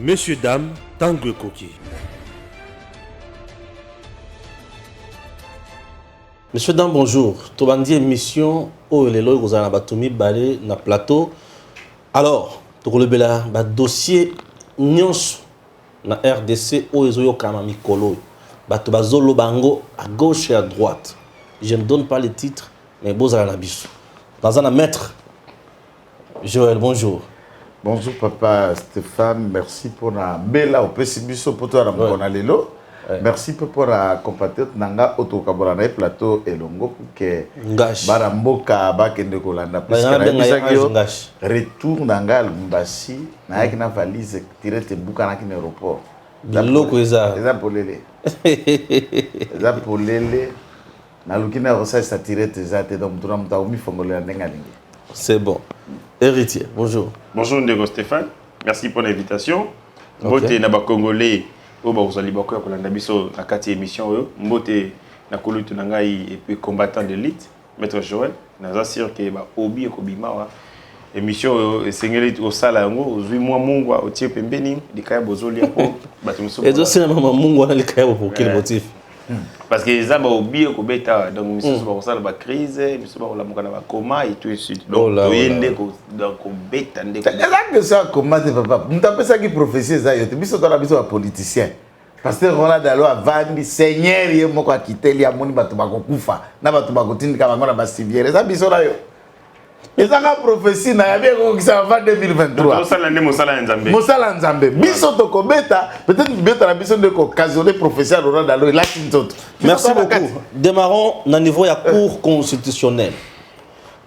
Messieurs, dames, Tanguy Koki. Messieurs, dames, bonjour. Tobandi émission au Lelo Gozana Batoumi Balé na plateau. Alors, Tokolebela, ba dossier nyons na RDC au Ezoyo Kamami Kolo. Bato bazolo bango à gauche et à droite. Je ne donne pas les titres, mais Bozala Nabiso. Dans un maître. Joël, bonjour. Bonjour papa Stéphane, merci pour la bella au pessibiso pour toi la lelo. Merci pour la compatriote nanga autokabora na plateau elongo pour que baramboka bakende kolanda parce que retour nanga Lumbasi na yakina valise tirete buka na kina aéroport. Loko eza polele. Eza polele na lukina rosa sa tirete za te donc tuna mta umi fongola ndenga lingi. C'est bon. Héritier, bonjour. Bonjour Ndego Stéphane, merci pour l'invitation. Mbote na ba Congolais au bazali bako ya kolanda biso na kati émission mbote na kolutu na ngai et puis combattant d'élite maître Joël naza sûr que ba obi ko bimawa émission esengeli au sala yango ozui mwa mungu otie pembeni likaya bozoli hapo bato musuku. Et aussi mama mungu na likaya pour quel motif? Parce que ça va oublier ko beta donc monsieur ba kosala ba crise monsieur ba kolamuka na ba coma et tout de suite donc toyende ko donc beta ndeko que ça comment te papa mtape ça qui prophétie ça yote biso to na biso ba politicien pasteur Ronald Dalo avandi seigneur ye moko akiteli amoni bato bakokufa na bato bakotindika bango na ba civière ça biso na yo ezanga prophétie na yabe ko kisa avant 2023 Mosala Nzambe biso to kobeta peut-être beta na biso ndeko occasionner prophétie à Ronald Dalo et la tintoto. Merci beaucoup. Démarrons au niveau ya cour constitutionnelle.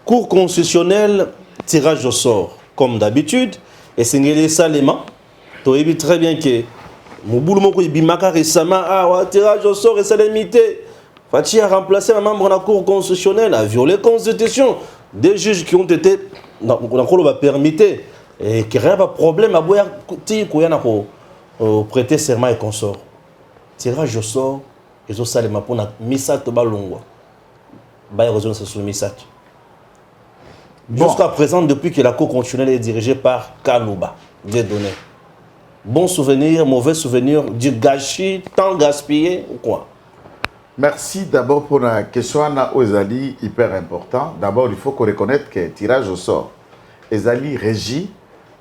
Cour constitutionnelle, tirage au sort comme d'habitude et Sengeli Salema to évi très bien que Moboulou moko ibimaka récemment tirage au sort et c'est limité. Fati a remplacé un membre de la cour constitutionnelle, a violé la constitution. Des juges qui ont été permis et qui n'avaient pas de problème à prêter serment et consort. Tirage au sort, ils ont salé pour la missa de Balongwa. Jusqu'à présent, depuis que la cour constitutionnelle est dirigée par Kalouba, des données. Bon souvenir, mauvais souvenir, du gâchis, temps gaspillé ou quoi? Merci d'abord pour la question Ozali hyper important. D'abord, il faut qu'on reconnaisse que tirage au sort, Ozali régit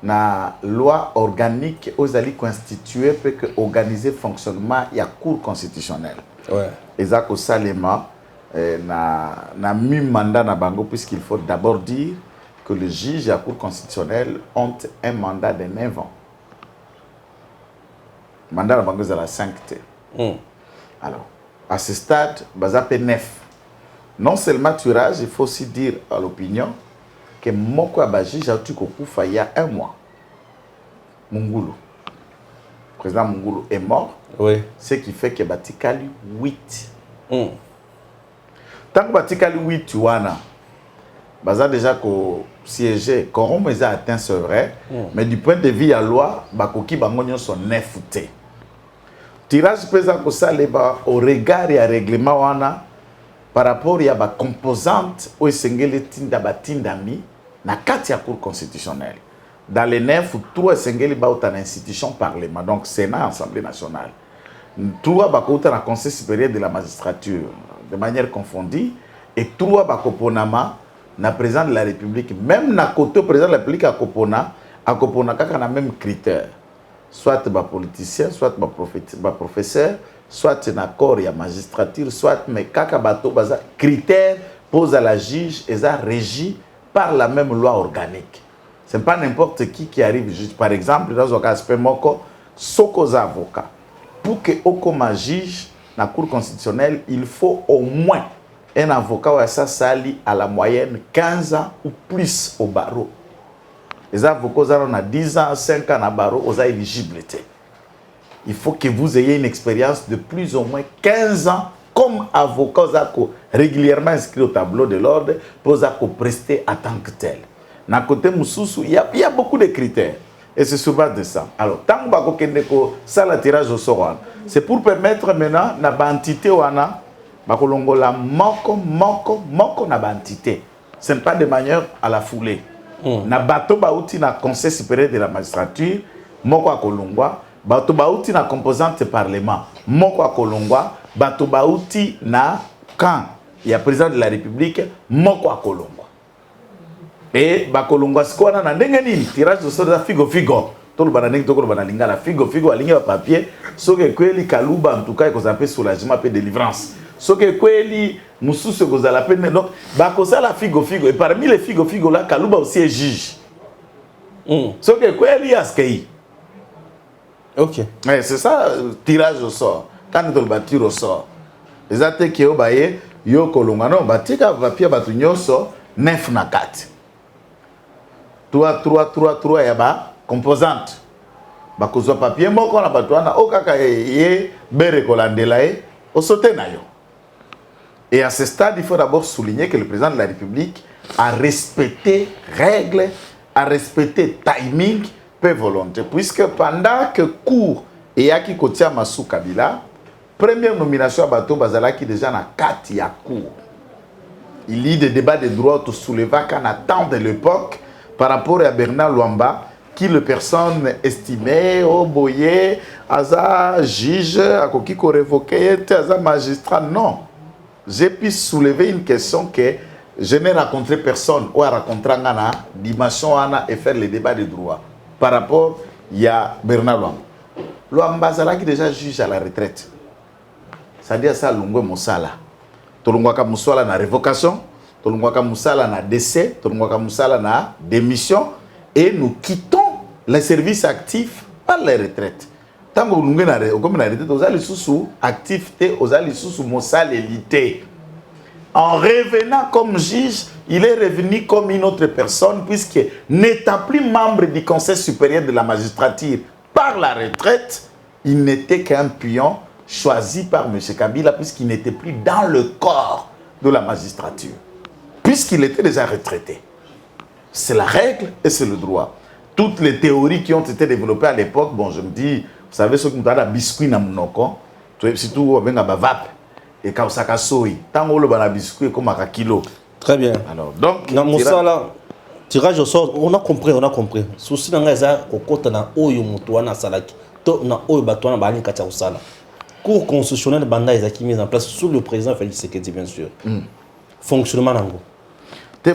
la loi organique Ozali constituée pour organiser le fonctionnement de la Cour constitutionnelle. Ouais. Ezako Salema na mi mandat na bango puisqu'il faut d'abord dire que les juges de la Cour constitutionnelle ont un mandat de 9 ans. Le mandat na bango est à la 5T. Alors, à ce stade, Bazapé 9. Non seulement tirage, il faut aussi dire à l'opinion que Moko Abaji Jautu Kokoufa il y a 1 mois. Mungulu. Le président Mungulu est mort. Oui. Ce qui fait que Batikali 8. Tant que Batikali 8, tu vois, Baza déjà ko siégé, Korom a atteint, c'est vrai. Mais du point de vue de la loi, Bakoki Bangonyo sont 9 T. Tirage présent au regard et à règlement wana par rapport à la composante où Sengeli tinda batindami na kati ya cour constitutionnelle. Dans les 9, 3 Sengeli ba une institution parlement donc Sénat, Assemblée nationale. 3 ba ko na Conseil supérieur de la magistrature de manière confondue et 3 ba koponama na président de la République même na côté président de la République a kopona kaka na même critère. Soit un politicien, soit un professeur, soit un accord et la magistrature, soit mais kakabato baza critères posent à la juge et ça régi par la même loi organique. Ce n'est pas n'importe qui arrive juste. Par exemple, dans un aspect moko, soko avocat. Pour que okoma juge dans la Cour constitutionnelle, il faut au moins un avocat ou ça sali à la moyenne 15 ans ou plus au barreau. Les avocats ont 10 ans, 5 ans à barreau, aux éligibilités. Il faut que vous ayez une expérience de plus ou moins 15 ans comme avocat régulièrement inscrit au tableau de l'ordre pour prester en tant que tel. D'un côté, il y a beaucoup de critères. Et c'est sur base de ça. Alors, tant que ça le tirage au sort, c'est pour permettre maintenant à l'entité la moko na entité. Ce n'est pas de manière à la foulée. Na bateau bauti na Conseil supérieur de la magistrature moko a kolongwa bato bauti na composante parlement moko a kolongwa bato bauti na camp ya président de la république moko a kolongwa et bakolongwa sikwana na ndenge nini tirage de sort za figo tout le banane to ko banana lingala figo alinga papier soke kweli Kaluba en tout cas ko zape soulagement pe délivrance soke kweli mususu ko zala pe donc bakosala figo et parmi les figo là Kaluba aussi est juge soke kweli askei. OK. Mais c'est ça tirage au sort. Quand on va tirer au sort. Les athées qui ont baillé, yo kolonga non, batika papier batu nyonso 9 na 4. 3 ya ba composante. Ba kozwa papier moko na batu wana okaka ye bere kolandela e o sauté na yo. Et à ce stade, il faut d'abord souligner que le président de la République a respecté règles, a respecté timing, volonté, puisque pendant que cours et Yaki Kotia Massou Kabila, première nomination à Bato Bazala qui déjà na 4 ya cours. Il y a des débats de droit au souleva qu'en attend de l'époque par rapport à Bernard Luamba, qui le personne estimait, au boyer, Aza juge, à Kokiko révoqué, Aza magistrat. Non. J'ai pu soulever une question que je n'ai rencontré personne ou à rencontrer Ngana, dimension Ana et faire les débats de droit. Par rapport, il y a Bernard Luamba. Luamba Zala qui déjà juge à la retraite. C'est-à-dire ça, Lungwe Moussala. Tolungwaka Moussala na révocation, Tolungwaka Moussala na décès, Tolungwaka Moussala na démission. Et nous quittons les services actifs par les retraites. Tant que nous sommes na retraite, aux sous activité, aux sous Moussala élité. En revenant comme juge, il est revenu comme une autre personne, puisque n'étant plus membre du Conseil supérieur de la magistrature par la retraite, il n'était qu'un pion choisi par M. Kabila, puisqu'il n'était plus dans le corps de la magistrature, puisqu'il était déjà retraité. C'est la règle et c'est le droit. Toutes les théories qui ont été développées à l'époque, bon, je me dis, vous savez, ce qu'on a des biscuits dans mon noko, surtout avec un bavap. Et quand ça casse, tant que le biscuit comme un kilo. Très bien. Alors, donc, dans Moussala, tirage au sort, on a compris. Souci dans les arts, au côté na oyo mutuana salaki, to na oyo batuana bani katia usala. Cour constitutionnel banda ezaki mis en place sous le président Félix Tshisekedi bien sûr. Fonctionnement nango.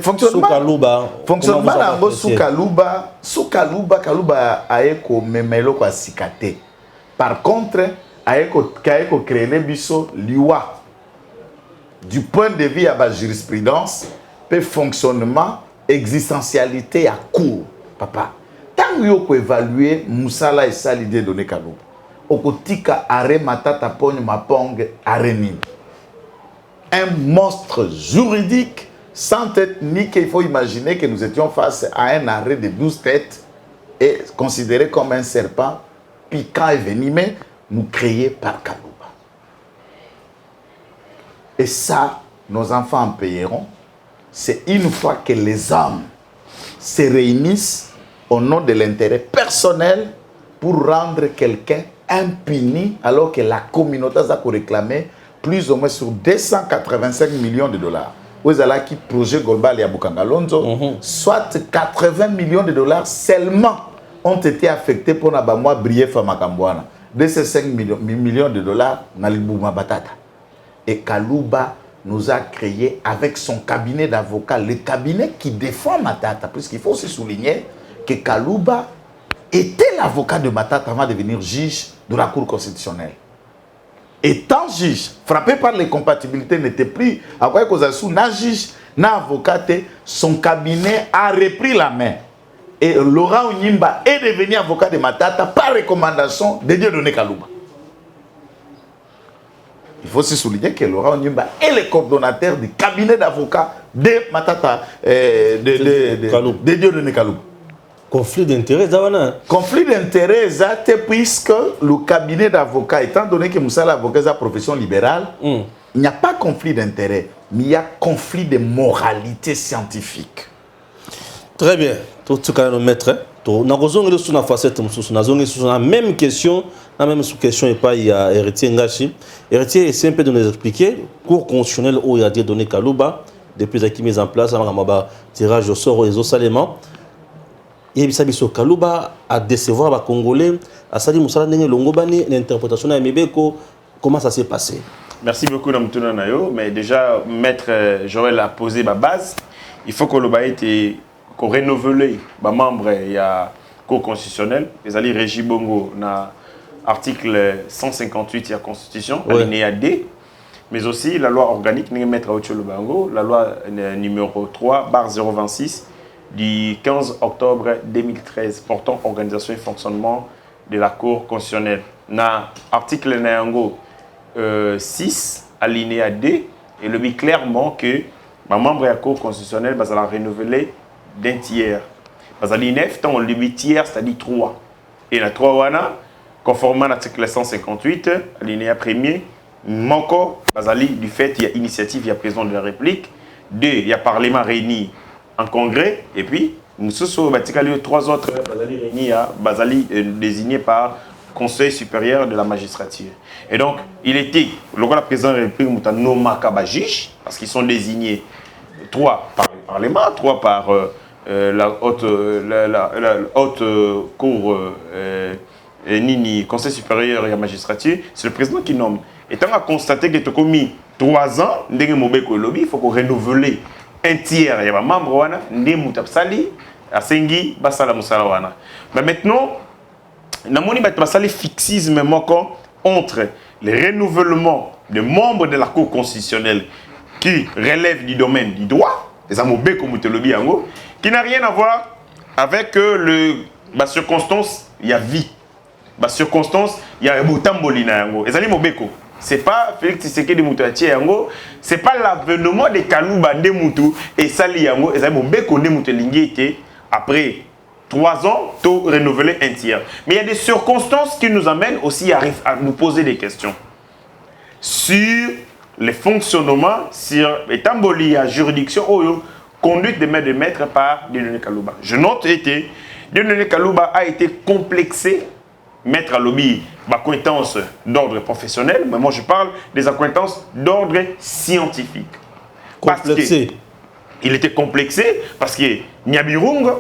Fonctionnement nango sous Kaluba aeko memelo kwa sikate. Par contre, aeko créer les biso liwa. Du point de vue à la jurisprudence, peu fonctionnement, existentialité à court, papa. Tant que vous évaluer Moussala et ça l'idée de Kaluba. Okotika are matata pogne mapong arenin. Un monstre juridique sans tête ni qu'il faut imaginer que nous étions face à un arrêt de 12 têtes et considéré comme un serpent piquant et venimeux, nous créé par Kaluba. Et ça, nos enfants en payeront. C'est une fois que les hommes se réunissent au nom de l'intérêt personnel pour rendre quelqu'un impuni alors que la communauté a réclamé plus ou moins sur 285 millions de dollars. Vous avez qui projet global et à Bukangalonzo, soit 80 millions de dollars seulement ont été affectés pour Nabamwa briller Famakambouana. De ces 5 millions de dollars, Nalibouma Batata. Et Kaluba nous a créé avec son cabinet d'avocats, le cabinet qui défend Matata, puisqu'il faut aussi souligner que Kaluba était l'avocat de Matata avant de devenir juge de la Cour constitutionnelle. Étant juge, frappé par les compatibilités, n'était plus à quoi que n'a juge, n'a avocat, son cabinet a repris la main. Et Laurent Onyimba est devenu avocat de Matata par recommandation de Dieudonné Kaluba. Il faut aussi souligner que Laurent Onyimba est le coordonnateur du cabinet d'avocats de Matata, de Dieudonné Kaluba. Conflit d'intérêts, Zawana. Conflit d'intérêts, puisque le cabinet d'avocats, étant donné que Moussa l'avocat est une profession libérale, il n'y a pas conflit d'intérêts, mais il y a conflit de moralité scientifique. Très bien. Tout ce qu'on mettre, nous avons une facette, nous avons la même question, la même question et pas il y a héritier Ngachi. Héritier est un peu de nous expliquer, cours constitutionnel où il a dit donné Kaluba, depuis qu'il a mis en place, tirage au sort et les autres éléments. yebisa biso Kalouba a décevoir ba Congolais a sali musala ndenge longobani l'interprétation ya Mibeko. Comment ça s'est passé? Merci beaucoup Namtuna Nayo, mais déjà maître Joël a posé ma base. Il faut que le bail était qu'on renouvelle les membres il y a cour constitutionnel, les alliés Régi Bongo na article 158 de la Constitution, alinéa D, mais aussi la loi organique Maître Aocholo Bango, la loi numéro 3/026 du 15 octobre 2013 portant organisation et fonctionnement de la Cour constitutionnelle. Na article Nayango 6, alinéa D, et le dit clairement que ma membre de la Cour constitutionnelle va la renouveler d'un tiers. Parce que 9, tant le 8 tiers, c'est-à-dire 3. Et la 3 wana, conformément à l'article 158, alinéa 1er, Moko, Bazali, du fait, il y a initiative, il y a président de la République. 2, il y a Parlement réuni en congrès. Et puis, nous sommes 3 autres Bazali réunis à Bazali désignés par Conseil supérieur de la magistrature. Et donc, il était, le président de la République, Moutano Kabajish, parce qu'ils sont désignés 3 par le Parlement, 3 par la haute cour Nini, Conseil supérieur de la magistrature. C'est le président qui nomme. Et tant à constater que tu as commis 3 ans, il faut qu'on renouvelle un tiers. Il y a un membre, il y a Sali, à Sengi, Basala Moussala. Mais maintenant, il y a un fixisme entre les renouvellements des membres de la Cour constitutionnelle qui relèvent du domaine du droit, les amobés comme qui n'a rien à voir avec la circonstance, il y a vie. La circonstance, il y a Boutambolina. C'est pas Félix Tshisekedi Moutouati yango, c'est pas l'avènement de Kalouba Ndemoutou et Sali yango, et ça Mobeko Ndemoutou Lingé après 3 ans, tout renouveler un tiers. Mais il y a des circonstances qui nous amènent aussi à nous poser des questions sur les fonctionnements, sur les tamboli à juridiction, conduite de maître par Dieudonné Kalouba. Je note que Dieudonné Kalouba a été complexé. Maître à lobby, acquaintance d'ordre professionnel, mais moi je parle des acquaintances d'ordre scientifique. Complexé. Il était complexé parce que Nyabirung,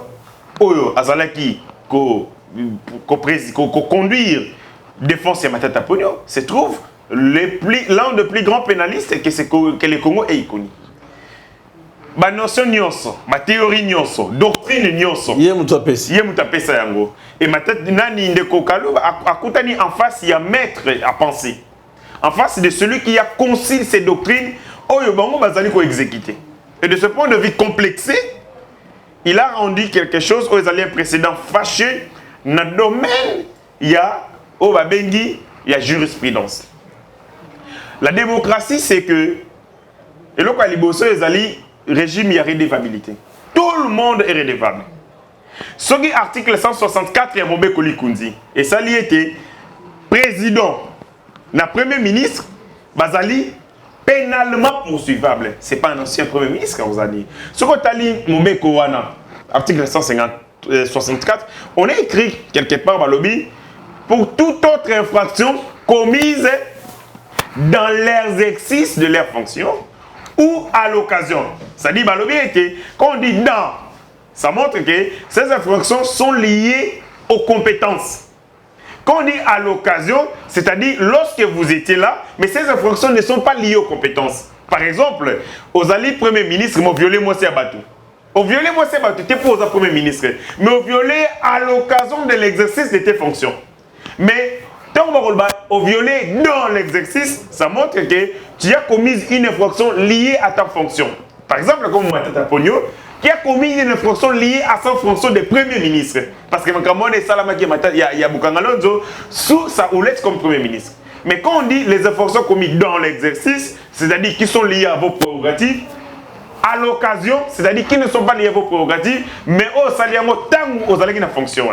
Oyo Azalaki, conduire défense et Matata Pogno, se trouve l'un des plus grands pénalistes que le Congo ait connu. Ma notion nyonso, ma théorie nyonso, doctrine nyonso. Yé moutapesa yango. Et ma tête nani ndeko Kalouba akutani en face il y a maître à penser. En face de celui qui a conçu ces doctrines, oyo bango bazali ko exécuter. Et de ce point de vue complexé, il a rendu quelque chose aux alliés précédents fâchés dans le domaine il y a au babengi, il y a jurisprudence. La démocratie c'est que et le liboso les alliés régime, il y a redevabilité. Tout le monde est redevable. Ce qui est article 164, il y a Mobé Kolikundi. Et ça, il était président, le premier ministre, Bazali, pénalement poursuivable. Ce n'est pas un ancien premier ministre, vous avez dit. Ce que tu as dit, Mobé Kowana, article 164, on a écrit quelque part dans le lobby pour toute autre infraction commise dans l'exercice de leur fonction ou à l'occasion. Ça dit, quand on dit dans, ça montre que ces infractions sont liées aux compétences. Quand on dit à l'occasion, c'est-à-dire lorsque vous étiez là, mais ces infractions ne sont pas liées aux compétences. Par exemple, aux alliés Premier ministre, m'ont violé moi c'est abattu. Au violé moi c'est abattu, tu es pour le Premier ministre, mais au violé à l'occasion de l'exercice de tes fonctions. Mais au violé dans l'exercice, ça montre que tu as commis une infraction liée à ta fonction. Par exemple, comme Matata Pogno, qui a commis une infraction liée à sa fonction de Premier ministre. Parce que il y a Boukangalonzo sous sa houlette comme Premier ministre. Mais quand on dit les infractions commises dans l'exercice, c'est-à-dire qui sont liées à vos prérogatives, à l'occasion, c'est-à-dire qui ne sont pas liées à vos prérogatives, mais au saliamo tant aux allégués de fonction.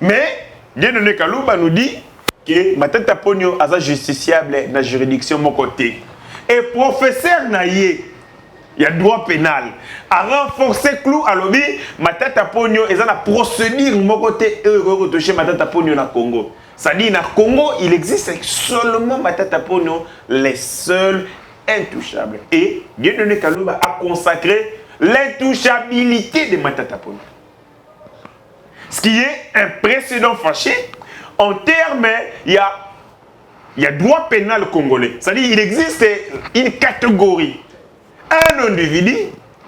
Mais Dieudonné Kalouba nous dit que Matata Pogno est justiciable dans la juridiction de mon côté. Et professeur Naye, il y a droit pénal. À renforcer clou à lobby, Matata Pogno est dans la procédure de mon côté chez Matata Pogno dans le Congo. Ça dit, dans le Congo, il existe seulement Matata Pogno, les seuls intouchables. Et Dieudonné Kalouba a consacré l'intouchabilité de Matata Pogno. ce qui est un précédent fâché en termes, il y a droit pénal congolais. C'est-à-dire il existe une catégorie, un individu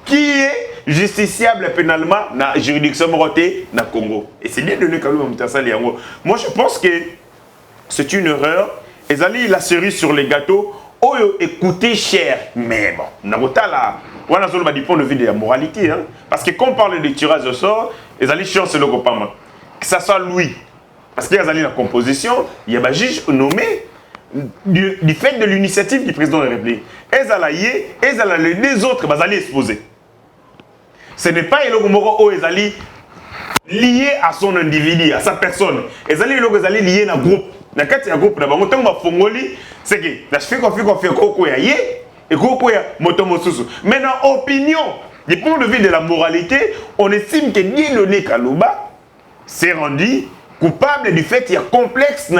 qui est justiciable pénalement dans la juridiction morotée dans le Congo. Et c'est bien donné quand même. Moi, je pense que c'est une erreur. Et la cerise sur les gâteaux, écoutez cher. Mais bon, on a du point de vue de la moralité. Hein? Parce que quand on parle de tirage au sort, les chance le copain. Que ce soit lui. Parce qu'il y a la composition, il y a un juge nommé du fait de l'initiative du président de la République. Et les autres, ils allaient exposer. Ce n'est pas lié à son individu, à sa personne. Ils allaient lié à un groupe. Dans le groupe, c'est que je fais confiance et maintenant, opinion, du point de vue de la moralité, on estime que Dieudonné Kalouba s'est rendu coupable du fait qu'il y a complexe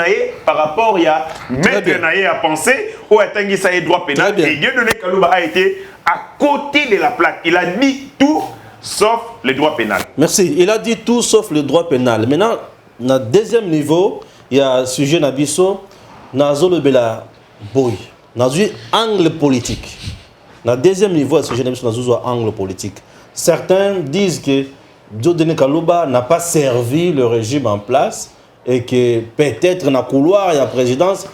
par rapport à mettre naïe à penser ou à tanguer ça droit pénal. Et Dieudonné Kalouba a été à côté de la plaque. Il a dit tout sauf le droit pénal. Merci. Il a dit tout sauf le droit pénal. Maintenant, dans le deuxième niveau, il y a un sujet Nabiso, Nazolo Bela Boy. Dans un angle politique. Dans le deuxième niveau, il y a un sujet Nabiso, dans un angle politique. Certains disent que Dieudonné Kalouba n'a pas servi le régime en place et que peut-être dans le couloir et la présidence,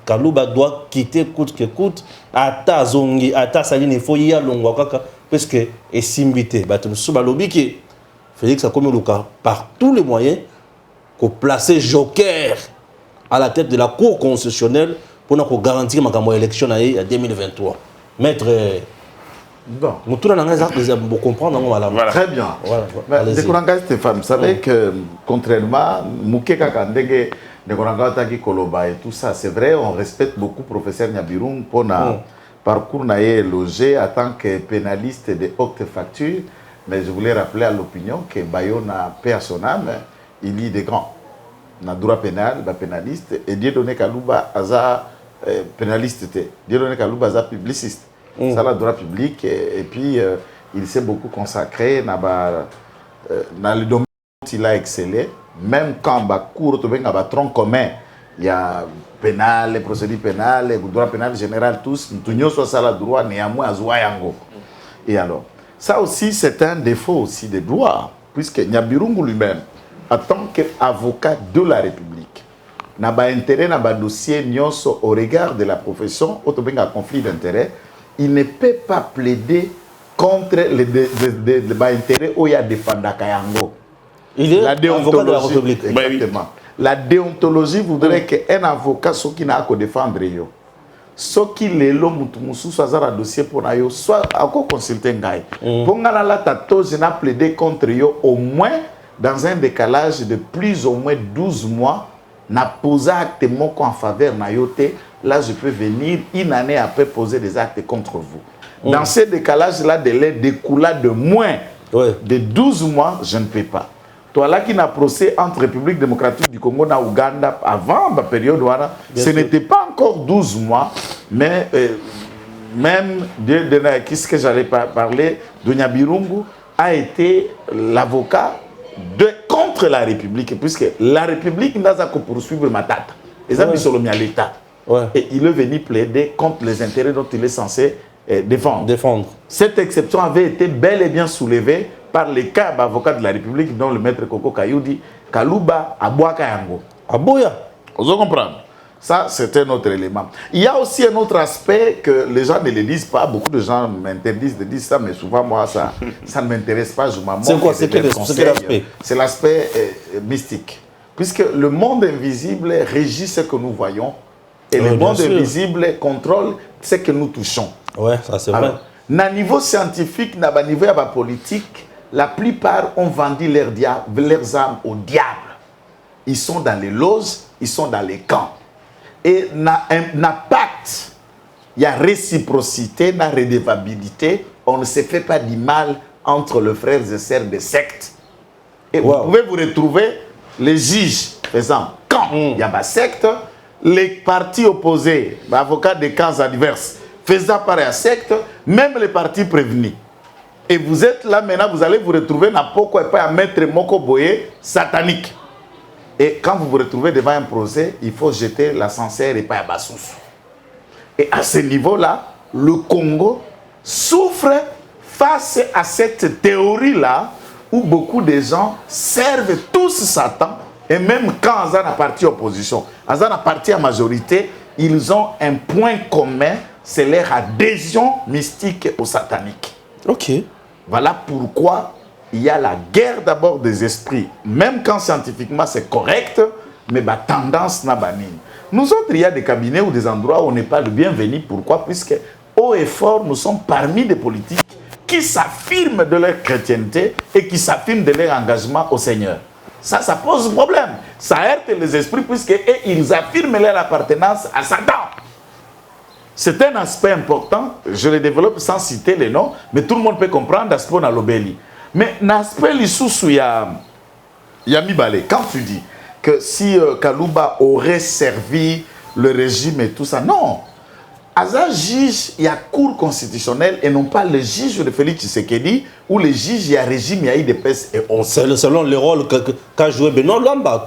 Kalouba doit quitter coûte que coûte. Ata zongi, ata saline, il faut y aller parce que est simbité. Félix a commis le cas par tous les moyens pour placer Joker à la tête de la Cour constitutionnelle pour nous garantir ma élection en 2023. Maître. Bon. Nous tous comprendre. Voilà. Très bien. Voilà. Découragez Stéphane, vous savez que contrairement, Moukeka Kandege, Découragez Taki Koloba et tout ça, c'est vrai, on respecte beaucoup le professeur Nyabiroum pour notre parcours logé en tant que pénaliste de haute facture. Mais je voulais rappeler à l'opinion que Bayona personnel, il y a des grands. Dans le droit pénal, pénaliste, et Dieudonné Kalouba a pénaliste. Dieudonné Kalouba a publiciste. Ça, le droit public, et puis il s'est beaucoup consacré dans le domaine où il a excellé. Même quand il cours un tronc commun, il y a pénal, les procédures pénales, le droit pénal général, tous, nous sommes ça le droit, néanmoins, à Zouayango. Et alors, ça aussi, c'est un défaut aussi des droits, puisque Nyabirungu lui-même, en tant qu'avocat de la République, n'a pas intérêt dans le dossier au regard de la profession, au conflit d'intérêt, il ne peut pas plaider contre les intérêts où il y a défendu Kayango. Il est avocat de la République. Exactement. La déontologie voudrait qu'un avocat soit qui n'a qu'à défendre. Soit qui est là, soit un dossier pour eux, soit encore consulter. Pour que la tato, je n'ai plaidé contre eux au moins dans un décalage de plus ou moins 12 mois, n'a posé actement en faveur de là je peux venir une année après poser des actes contre vous. Dans ce décalage-là, délai découlant de moins de 12 mois, je ne peux pas. Toi là qui n'a procès entre République démocratique du Congo et Ouganda avant la période, ce n'était pas encore 12 mois, mais même qu'est-ce que j'allais parler, de Nyabirungu a été l'avocat contre la République, puisque la République n'a pas poursuivre ma tête. Ils ont mis sur l'État. Et il est venu plaider contre les intérêts dont il est censé défendre. Cette exception avait été bel et bien soulevée par les cas d'avocats de la République, dont le maître Koko Kayoudi, Kalouba, Aboua Kayango. Abouya. Vous comprenez? Ça, c'est un autre élément. Il y a aussi un autre aspect que les gens ne le disent pas. Beaucoup de gens m'interdisent de dire ça, mais souvent, moi, ça ne m'intéresse pas. Je m'en moque. C'est quoi? C'est quel aspect? C'est l'aspect mystique. Puisque le monde invisible régit ce que nous voyons et le monde invisible contrôle ce que nous touchons. Ouais, ça c'est vrai. À niveau scientifique, à niveau politique, la plupart ont vendu leurs âmes au diable. Ils sont dans les loges, ils sont dans les camps. Et n'a pacte, il y a réciprocité, il y a redevabilité, on ne se fait pas du mal entre les frères et sœurs des sectes. Et vous pouvez vous retrouver les juges faisant quand il y a ma secte, les partis opposés, avocats des camps adverses, faisant pareil à secte, même les partis prévenus. Et vous êtes là maintenant, vous allez vous retrouver dans Poko et pas à mettre Moko Boye satanique. Et quand vous vous retrouvez devant un procès, il faut jeter l'ascenseur et pas à Bassous. Et à ce niveau-là, le Congo souffre face à cette théorie-là où beaucoup de gens servent tous Satan. Et même quand Azan a parti opposition, Azan a parti à majorité, ils ont un point commun, c'est leur adhésion mystique au satanique. Ok. Voilà pourquoi il y a la guerre d'abord des esprits. Même quand scientifiquement c'est correct, mais la tendance n'a pas. Nous autres, il y a des cabinets ou des endroits où on n'est pas le bienvenu. Pourquoi? Puisque haut et fort, nous sommes parmi des politiques qui s'affirment de leur chrétienté et qui s'affirment de leur engagement au Seigneur. Ça pose problème. Ça heurte les esprits puisqu'ils affirment leur appartenance à Satan. C'est un aspect important. Je le développe sans citer les noms, mais tout le monde peut comprendre l'aspect dans l'obéli. Mais l'aspect l'issous, il y a Mibale. Quand tu dis que si Kalouba aurait servi le régime et tout ça, non. Aza juge, il y a cour constitutionnelle et non pas le juge de Félix Tshisekedi ou le juge, il y a régime, il y a IDPS et autres. Selon le rôle qu'a joué Benoît Lamba,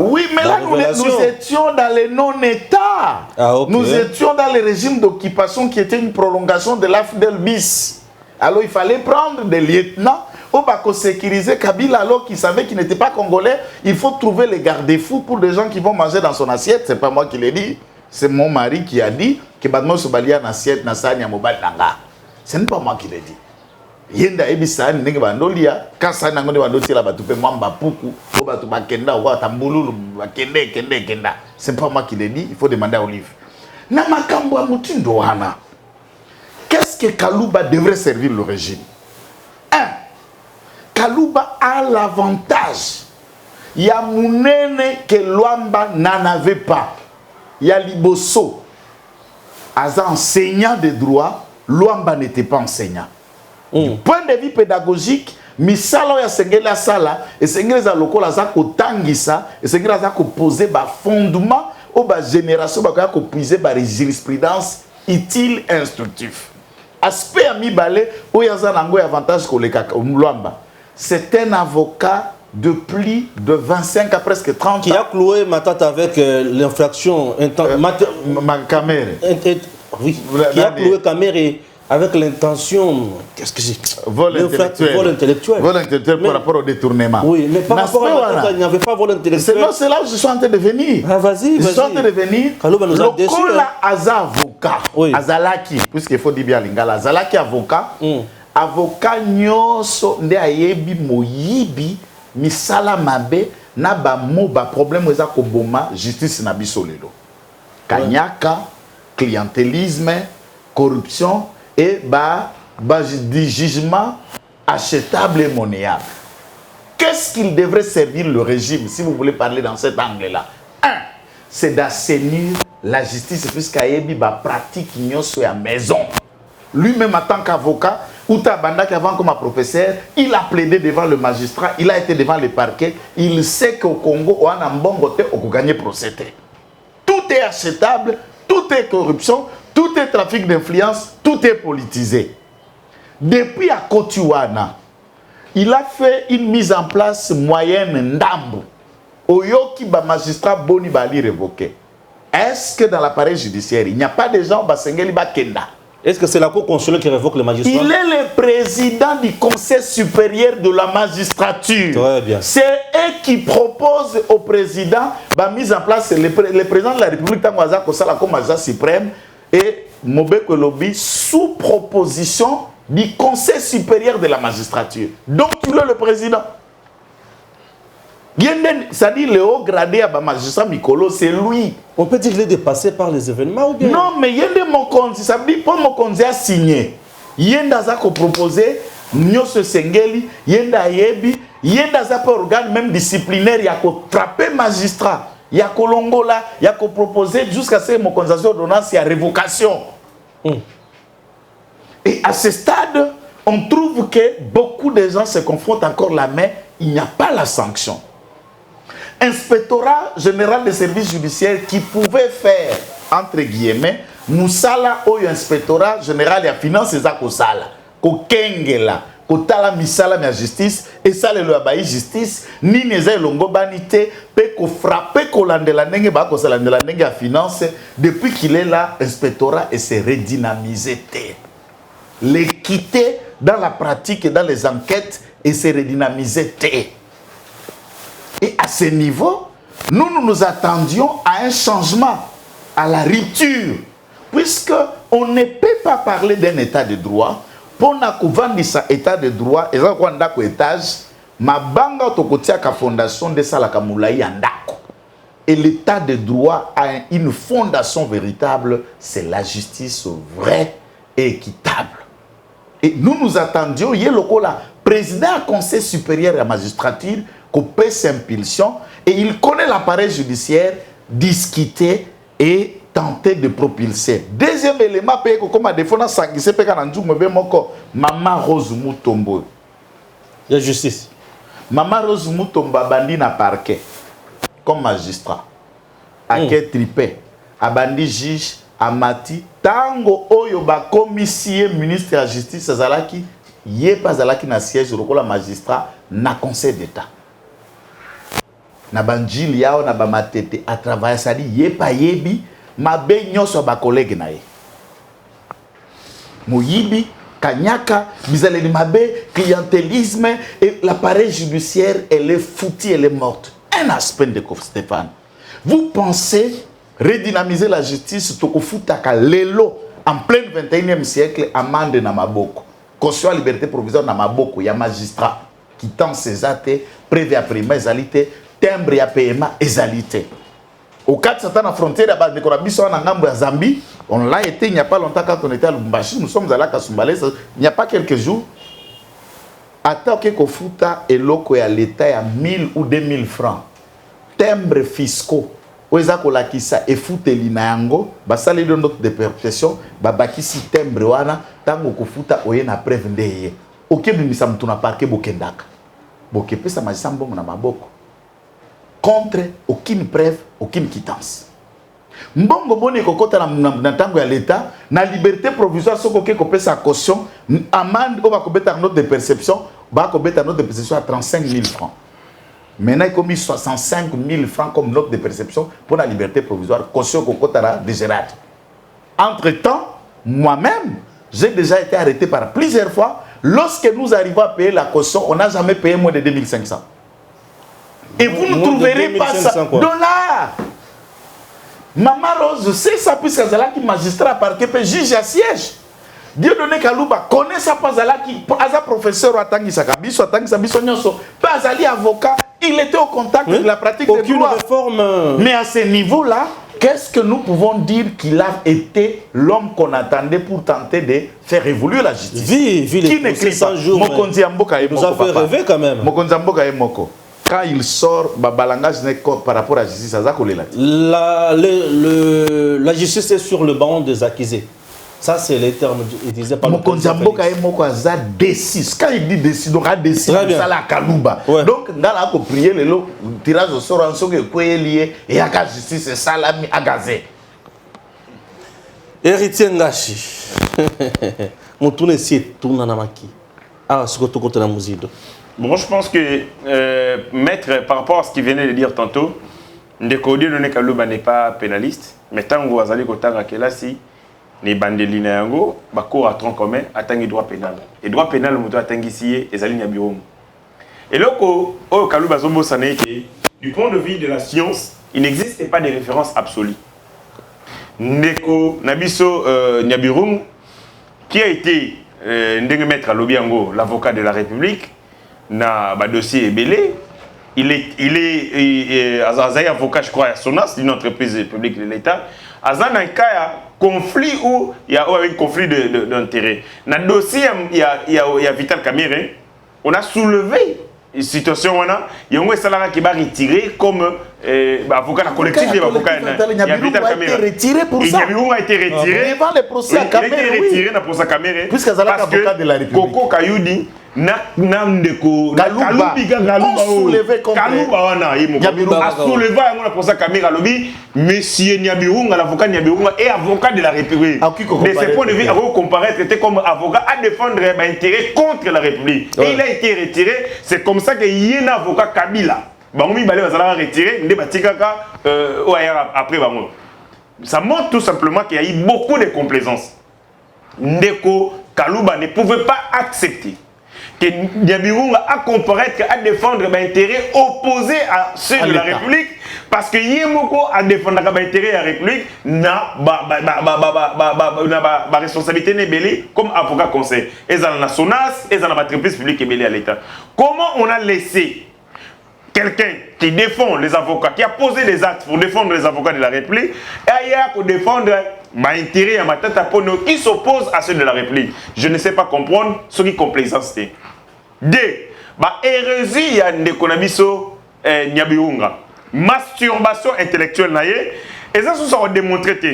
oui, mais là, nous étions dans le non-État. Ah, okay. Nous étions dans le régime d'occupation qui était une prolongation de l'AFDEL bis. Alors, il fallait prendre des lieutenants pour sécuriser Kabila alors qu'il savait qu'il n'était pas congolais. Il faut trouver les garde-fous pour des gens qui vont manger dans son assiette. Ce n'est pas moi qui l'ai dit. C'est mon mari qui a dit que Badmo Sobalia n'assiette n'asanya mobile nanga. Ce n'est pas moi qui l'ai dit. Yenda ebisa n'enge bandolia kasa n'ango bandotia la batupe mwamba puku ou batu bakenda ou atambululu bakende. Ce n'est pas moi qui l'ai dit. Il faut demander à Olive. Namakambo amutindo wana. Qu'est-ce que Kalouba devrait servir le régime? 1. Kalouba a l'avantage. Il y a Mounene que Luamba n'en avait pas. Il y a Liboso. As enseignant de droit, Luamba n'était pas enseignant. Du point de vue pédagogique, Misala ya Sengela Sala, et Sengela Lokola Zako Tangisa, et Sengela Zako poser ba fondement ou ba génération, ba ko puiser ba jurisprudence utile et instructif. Aspect ami balé, où il y a un avantage que le Luamba. C'est un avocat de plus de 25 à presque 30 ans. Qui a cloué Matata avec l'infraction. Kamere. Oui. Qui a cloué Kamere avec l'intention. Qu'est-ce que c'est? Vol intellectuel. Vol intellectuel. Vol intellectuel par rapport au détournement. Oui, mais par rapport à Matata, il n'y avait pas vol intellectuel. C'est là où je suis en train de venir. Ah, vas-y. Je suis en train de venir. Le Kola Aza avocat. Oui. Azalaki. Puisqu'il faut dire bien Lingala. Azalaki avocat. Avocat nyoso nde ayebi moyibi. Misala mabe na ba mo ba problème eza ko boma justice na biso lelo. Kanyaka, clientélisme, corruption et du jugement achetable et monnayable. Qu'est-ce qu'il devrait servir le régime si vous voulez parler dans cet angle-là? 1. C'est d'assainir la justice puisqu'ayebi ba pratique nyonso ya maison. Lui-même en tant qu'avocat, Outa Banda qui avant comme un professeur, il a plaidé devant le magistrat, il a été devant le parquet, il sait qu'au Congo, on a un bon côté, on peut gagner procès. Tout est achetable, tout est corruption, tout est trafic d'influence, tout est politisé. Depuis à Kotiwana, il a fait une mise en place moyenne ndambo. Oyoki ba magistrat boni bali révoqué. Est-ce que dans l'appareil judiciaire, il n'y a pas de gens basengeli bakenda? Est-ce que c'est la Cour constitutionnelle qui révoque le magistrat? Il est le président du Conseil supérieur de la magistrature. Très bien. C'est eux qui proposent au président la mise en place, le président de la République, comme magistrat suprême, et Mobeko Lobi sous proposition du Conseil supérieur de la magistrature. Donc, il est le président. C'est-à-dire le haut gradé à magistrat Mikolo, c'est lui. On peut dire qu'il est dépassé par les événements ou bien? Non, mais Yende Mokonzi, ça veut dire pas Mokonzi a signé. Yenda Zako proposé, Nyose Sengeli, Yenda Yebi, Yenda Zako organe même disciplinaire, il y a qu'à frapper magistrat, il y a qu'à Longola, il y a qu'à proposer jusqu'à ce que Mokonzi ordonnance, il y a révocation. Et à ce stade, on trouve que beaucoup de gens se confrontent encore la main, il n'y a pas la sanction. Inspectorat général des services judiciaires qui pouvait faire, entre guillemets, Moussala ou inspectorat général des finances et Zakosala. kokengela kotala misala ya justice esalelo ya bayi justice nini eza elongo bani te pe kofrappe kolandela ndenge bakosalandela ndenge ya finance depuis qu'il est là inspectorat et se redynamiser te l'équité dans la pratique et dans les enquêtes et se redynamiser te. Et à ce niveau, nous attendions à un changement, à la rupture, puisque on ne peut pas parler d'un état de droit pour na sa état de droit et ça quoi ndako étage ma banga tokotia ka fondation de sala ka moulayi andako. Et l'état de droit a une fondation véritable, c'est la justice vraie et équitable. Et nous attendions, il y a le président du Conseil supérieur de la magistrature, qui paie ses impulsions, et il connaît l'appareil judiciaire, discuter et tenter de propulser. Deuxième élément, comme à défendre Maman Rose Moutombo. La justice. Maman Rose Moutombo bandi na parquet, comme magistrat. Ake tripé, abandi juge, amati. Tango oyo ba commissaire ministre de la justice azalaki yé pas azalaki na siège lokola magistrat na conseil d'état na banjili yao na ba matete à travailler ça dit yé pas yebi mabe nyoso ba collègue na ye moyibi kanyaka bizaleli mabe clientélisme et l'appareil judiciaire elle est foutue, elle est morte. Un aspect de Stéphane, vous pensez redynamiser la justice tokofutaka lelo en plein 21e siècle amende na maboko caution liberté provisoire na maboko ya magistrat quittant ses actes prévu à prima ezalité timbre ya paiement ezalité au cas de certaines frontières à base de Korabiso na ngambo ya Zambie on l'a été il n'y a pas longtemps quand on était à Lubumbashi nous sommes allés à Kasumbalès il n'y a pas quelques jours attaque kofuta eloko ya l'état ya 1000 ou 2000 francs timbres fiscaux oza kolakisa efuteli na yango basali do note de perpétuation babakisi timbre wana tango kofuta oye na preuve ndeye okebimisa mtu na parquet bokendaka bokepesa magistrat mbongo na maboko contre aucune preuve aucune quittance mbongo boni kokota na tango ya l'état na liberté provisoire soko ke kopesa caution amende o bakobeta note de perception bakobeta note de perception à 35 000 francs. Maintenant, il a commis 65 000 francs comme note de perception pour la liberté provisoire. Caution Kokotara de Gérard. Entre-temps, moi-même, j'ai déjà été arrêté par plusieurs fois. Lorsque nous arrivons à payer la caution, on n'a jamais payé moins de 2500. Et vous ne trouverez pas ça. Dollars. Maman Rose, c'est ça, puisque c'est là qui magistrat par que juge à siège. Dieu donné Kalouba connaît ça pas là qui as professeur Atangi Sakabiso Atangi Sabiso Nyoso pas ali avocat il était au contact de la pratique des droits. Réforme. Mais à ce niveau-là, qu'est-ce que nous pouvons dire qu'il a été l'homme qu'on attendait pour tenter de faire évoluer la justice? Vie les 100 jours. Mokonzi Amboka et Moko. Nous a fait rêver quand même. Mokonzi Amboka et Moko. Quand il sort, balangage n'est par rapport à la justice, la justice est sur le banc des accusés. Ça, c'est les termes utilisés par le président. Quand il dit décide, donc a décidé ça la Kalouba. Donc, dans la prier le tirage au sort en ce que est lié et à la justice, c'est ça la mi agazé. Héritier Ngashi. Moutouné si tourne na maki. Ah, ce que tu comptes na muzido. Bon, je pense que maître, par rapport à ce qu'il venait de dire tantôt, Ndekodi Doné Kalouba n'est pas pénaliste, mais tant que vous allez à Kelasi, les bandelina yango bako à tronc commun atangi droit pénal et droit pénal moto atangi ici et zali nyabirom et loko o Kalouba zombo saneke du point de vue de la science il n'existe pas de référence absolue ndeko nabiso nyabirom qui a été ndenge maître Lobiango l'avocat de la République na ba dossier belé il est avocat je crois à Sonas d'une entreprise publique de l'État azan un cas conflit où il y a un conflit d'intérêt. Dans le dossier, il y a Vital Kamere. On a soulevé une situation où il y a un salarié qui va retirer comme avocat collectif de l'avocat. Il y a Vital Kamere. Il a été retiré pour ça. Il a été retiré. Devant les procès à Kamere. Il a été retiré dans le procès à Kamere. Puisqu'il y a un avocat de la République. Koko Kayoudi, Kalouba. On soulevait contre Kalouba wana Nyabirunga. a soulevé on a pour ça Kamera lobby monsieur Nyabirunga l'avocat Nyabirunga et avocat de la République. De ce point de vue, à comparaître était comme avocat à défendre intérêt contre la République. Et il a été retiré, c'est comme ça que yena avocat Kabila. Bangomi balé va retiré, ndé batikaka après bango. Ça montre tout simplement qu'il y a eu beaucoup de complaisance. Ndeko Kalouba ne pouvait pas accepter que Nyabirunga a comparaître à défendre l'intérêt opposé à ceux de la République parce que Yemoko a défendre l'intérêt de la République n'a ba responsabilité n'est comme avocat conseil. Et dans la SONAS, et dans la entreprise publique est à l'État. Comment on a laissé quelqu'un qui défend les avocats, qui a posé des actes pour défendre les avocats de la République, et ailleurs pour défendre l'intérêt à Matata Pono qui s'oppose à ceux de la République. Je ne sais pas comprendre ce qui est complaisance. Deux, hérésie, il y a des konabiso Nyabirunga. Masturbation intellectuelle, et ça, ça a démontré que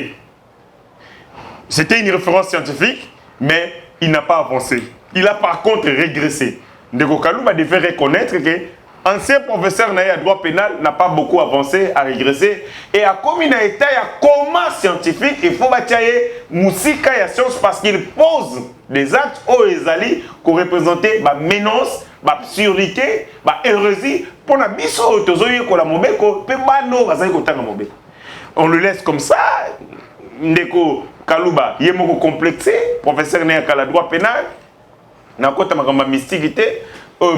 c'était une référence scientifique, mais il n'a pas avancé. Il a par contre régressé. Ndeko Kalouba devait reconnaître que ancien professeur à droit pénal n'a pas beaucoup avancé, a régressé. Et à comme il a été à comment scientifique, il faut batailler Moussika et science parce qu'il pose des actes aux Ezali qui représentent la menace, la sécurité, la hérésie. Pour la biso, on le laisse comme ça. Ndeko Kalouba, il est beaucoup complexé, professeur à la droit pénal, n'a pas de mysticité.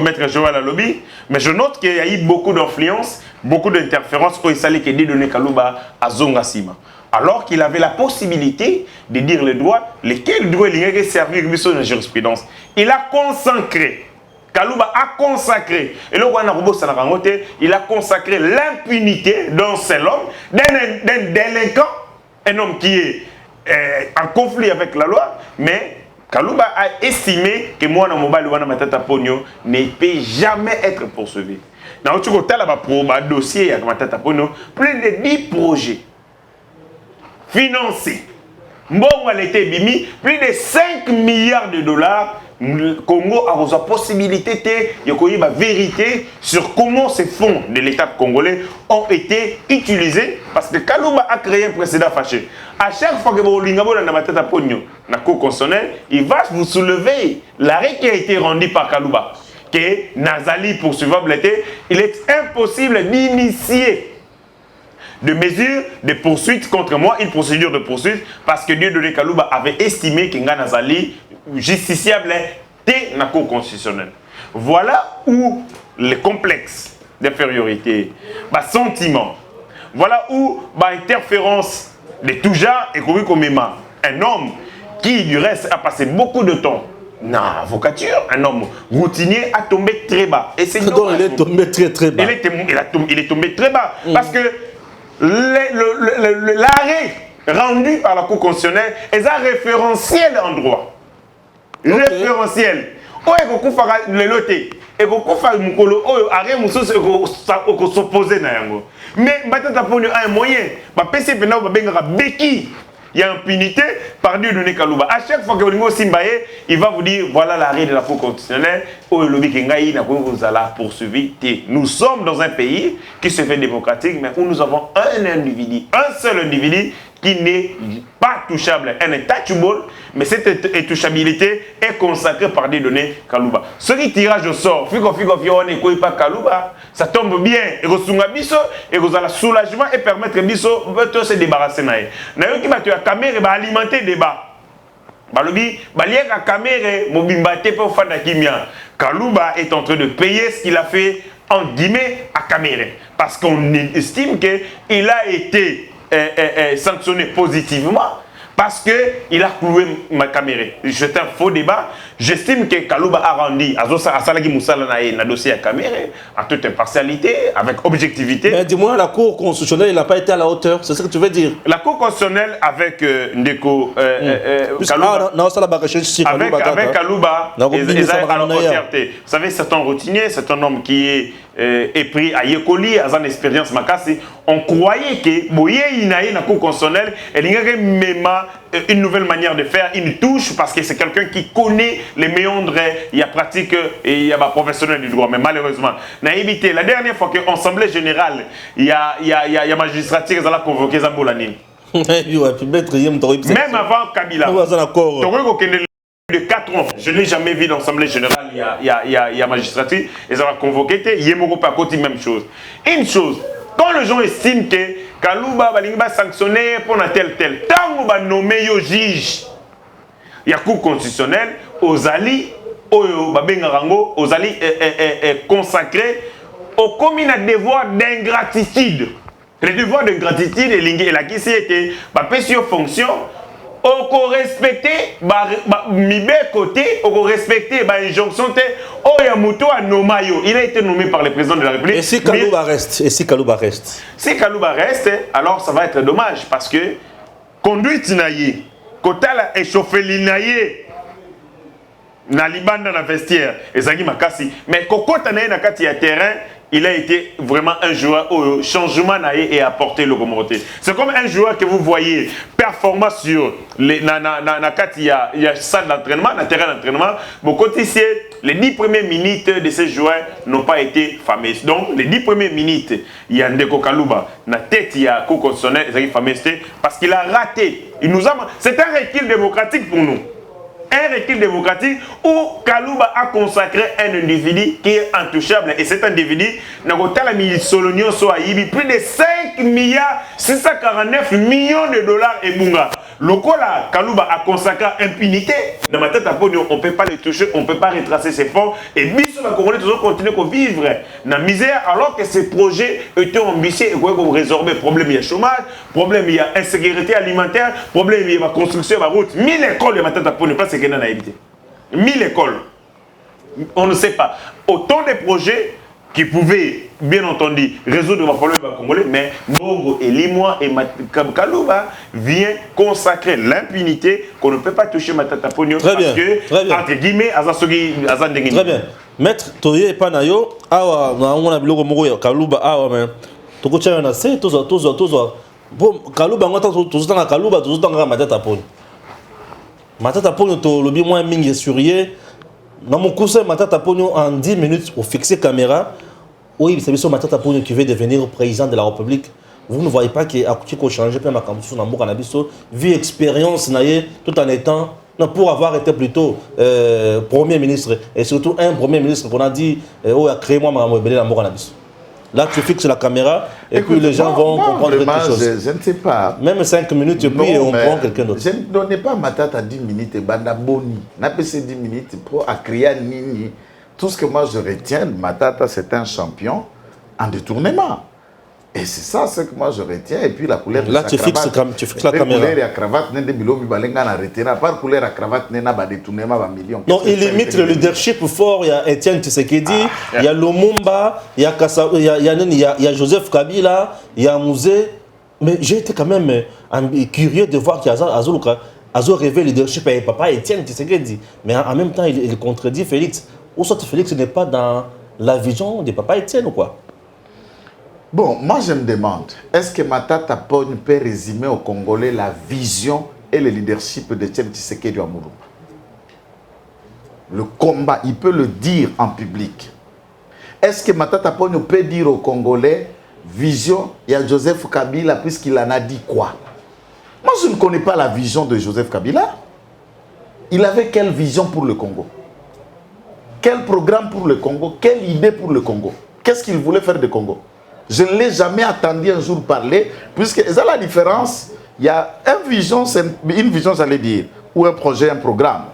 Maître Joël Alobi, mais je note qu'il y a eu beaucoup d'influence, beaucoup d'interférences au Isali qui est donné Kalouba à Zongasima. Alors qu'il avait la possibilité de dire les droits, lesquels droits il y a servi dans la jurisprudence. Il a consacré, Kalouba a consacré, et le roi il a consacré l'impunité d'un seul homme, d'un délinquant, un homme qui est en conflit avec la loi, mais Kalouba a estimé que moi, Matata Pogno ne peut jamais être poursuivi. Dans le dossier avec Matata Pogno, plus de 10 projets financés. Bon, elle était bimi, plus de 5 milliards de dollars. Le Congo a la possibilité de la vérité sur comment ces fonds de l'État congolais ont été utilisés parce que Kalouba a créé un précédent fâché. À chaque fois que vous avez un cour constitutionnelle, il va vous soulever l'arrêt qui a été rendu par Kalouba. Que Nazali poursuivable était, il est impossible d'initier de mesures de poursuite contre moi, une procédure de poursuite, parce que Dieudonné Kalouba avait estimé que Nazali justiciable était dans la cour constitutionnelle. Voilà où le complexe d'infériorité, sentiment, voilà où interférence de tout genre est connu comme un homme qui du reste a passé beaucoup de temps dans l'avocature, un homme routinier a tombé très bas. Et c'est donc il est tombé très bas. Il est tombé très bas parce que l'arrêt rendu par la Cour constitutionnelle est un référentiel en droit. Okay. Référentiel. Oye kokufaka lelote et kokufa mukolo oyo arrêt mususu ko s'opposer na yango. Mais batata poni un moyen, ba PC pena ba bengaka beki. Il y a impunité par Dieudonné Kalouba. À chaque fois que vous Simbaye, il va vous dire voilà l'arrêt de la Cour constitutionnelle. Nous sommes dans un pays qui se fait démocratique, mais où nous avons un individu, un seul individu qui n'est pas touchable, un intouchable, mais cette intouchabilité est consacrée par Dieudonné Kalouba. Ce qui tirage au sort, ça tombe bien, et vous avez soulagement et permettre biso de se débarrasser de caméra va alimenter le débat. Balobi, balieka caméra, mobimba te pour faire kimia. Kalouba est en train de payer ce qu'il a fait en guillemets à caméra. Parce qu'on estime qu'il a été sanctionné positivement parce qu'il a cloué ma caméra. C'est un faux débat. J'estime que Kalouba a rendu à Salagi Moussala na dossier à caméra, en toute impartialité, avec objectivité. Mais dis-moi, la Cour constitutionnelle n'a pas été à la hauteur, c'est ce que tu veux dire? La Cour constitutionnelle avec Ndeko Kalouba, avec Kalouba, vous savez, c'est un routinier, c'est un homme qui est pris à Yekoli, à une expérience Makassi. on croyait que Boye Inaye na Cour constitutionnelle, elle y avait même une nouvelle manière de faire, une touche, parce que c'est quelqu'un qui connaît les méandres, il y a pratique et il y a professionnel du droit. Mais malheureusement, n'a évité. La dernière fois qu'en assemblée générale, il y a magistrature qui a convoqué Zambolani. Même avant Kabila. De 4 ans, je n'ai jamais vu dans l'Assemblée générale, il y a magistrature, ils ont convoqué, il y a même chose. Une chose, quand les gens estiment que Kalouba va sanctionner pour un tel, tant qu'on va nommer un juge, il y a cour constitutionnelle, aux alliés, aux alliés consacrés, au commun à devoir d'ingratitude. Le devoir d'ingratitude est là qui c'est que la fonction. On peut respecter Mibé côté, on peut respecter l'injonction de Oyamuto à Nomayo. Il a été nommé par le président de la République. Et si Kalouba reste? Et si Kalouba reste? Si Kalouba reste, alors ça va être dommage parce que conduite naïe, Kotala échauffé l'inaïe, na libanda na vestiaire, ezaki makasi. Mais Kokota naïe na kati ya terrain. Il a été vraiment un joueur au changement et apporté le communauté. C'est comme un joueur que vous voyez performant sur les il y a salle d'entraînement, dans terrain d'entraînement. Bon, côté ici, les 10 premières minutes de ces joueurs n'ont pas été fameuses. Donc, les 10 premières minutes, il y a Ndeko Kalouba. Dans la tête, il y a Cour constitutionnelle, il fameux parce qu'il a raté. C'est un recul démocratique pour nous. Un recul démocratique où Kalouba a consacré un individu qui est intouchable. Et cet individu, plus de 5 milliards 649 millions de dollars et bunga. Lokola, Kalouba a consacré impunité. Dans ma tête, on ne peut pas les toucher, on ne peut pas retracer ses fonds. Et Bissou, la Congolais, toujours continuer à vivre dans la misère, alors que ces projets étaient ambitieux et qu'on résorber le problème. Il y a chômage, problème, il y a insécurité alimentaire, problème, il y a la construction de la route. 1000 écoles, ma tête, on ne peut pas se gagner dans la évité. 1000 écoles. On ne sait pas. Autant de projets qui pouvaient, bien entendu, résoudre le problème congolais, mais Bongo et Limois et Kalouba vient consacrer l'impunité qu'on ne peut pas toucher Matata Pogno parce que, entre guillemets, Azandengini. Très bien. Maître Toye Panayo, on a biloko moko Kalouba, mais toko tcha na se, tozo. Bon, Kalouba, on attend tozo tanga Kalouba, tozo tanga Matata Pogno. Matata Pogno, to lobi moins mingi surye. Dans mon coussin, Matata Pogno, en 10 minutes, pour fixer caméra, oui, c'est bien Matata Pogno qui veut devenir président de la République. Vous ne voyez pas qu'il a changé plein de choses dans le vu expérience, tout en étant, pour avoir été plutôt Premier ministre, et surtout un Premier ministre qu'on a dit, créez-moi ma Canabiso. Là, tu fixes la caméra et puis les gens vont comprendre quelque chose. Je ne sais pas. Même 5 minutes et puis on prend quelqu'un d'autre. Je ne donnais pas Matata 10 minutes et Banda Boni. N'a pas ces 10 minutes pour créer Nini. Tout ce que moi je retiens, Matata c'est un champion en détournement. Et c'est ça ce que moi je retiens. Et puis la couleur de là, sa cravate. Là, tu fixes la caméra. La couleur de la cravate, n'est pas la couleur de la cravate, n'est pas détournement à millions. Non, il limite le leadership fort. Il y a Etienne Tshisekedi, il y a Lumumba, il y a Joseph Kabila, il y a Mouzé. Mais j'ai été quand même curieux de voir qu'Azo rêvait le leadership avec papa Etienne Tshisekedi. Mais en même temps, il contredit Félix. Ou soit Félix n'est pas dans la vision de papa Etienne ou quoi? Bon, moi je me demande, est-ce que Matata Pogno peut résumer aux Congolais la vision et le leadership de Etienne Tshisekedi Amourouba? Le combat, il peut le dire en public. Est-ce que Matata Pogno peut dire aux Congolais, vision, il y a Joseph Kabila, puisqu'il en a dit quoi? Moi je ne connais pas la vision de Joseph Kabila. Il avait quelle vision pour le Congo? Quel programme pour le Congo? Quelle idée pour le Congo? Qu'est-ce qu'il voulait faire du Congo? Je ne l'ai jamais attendu un jour parler, puisque c'est la différence. Il y a une vision, j'allais dire, ou un projet, un programme.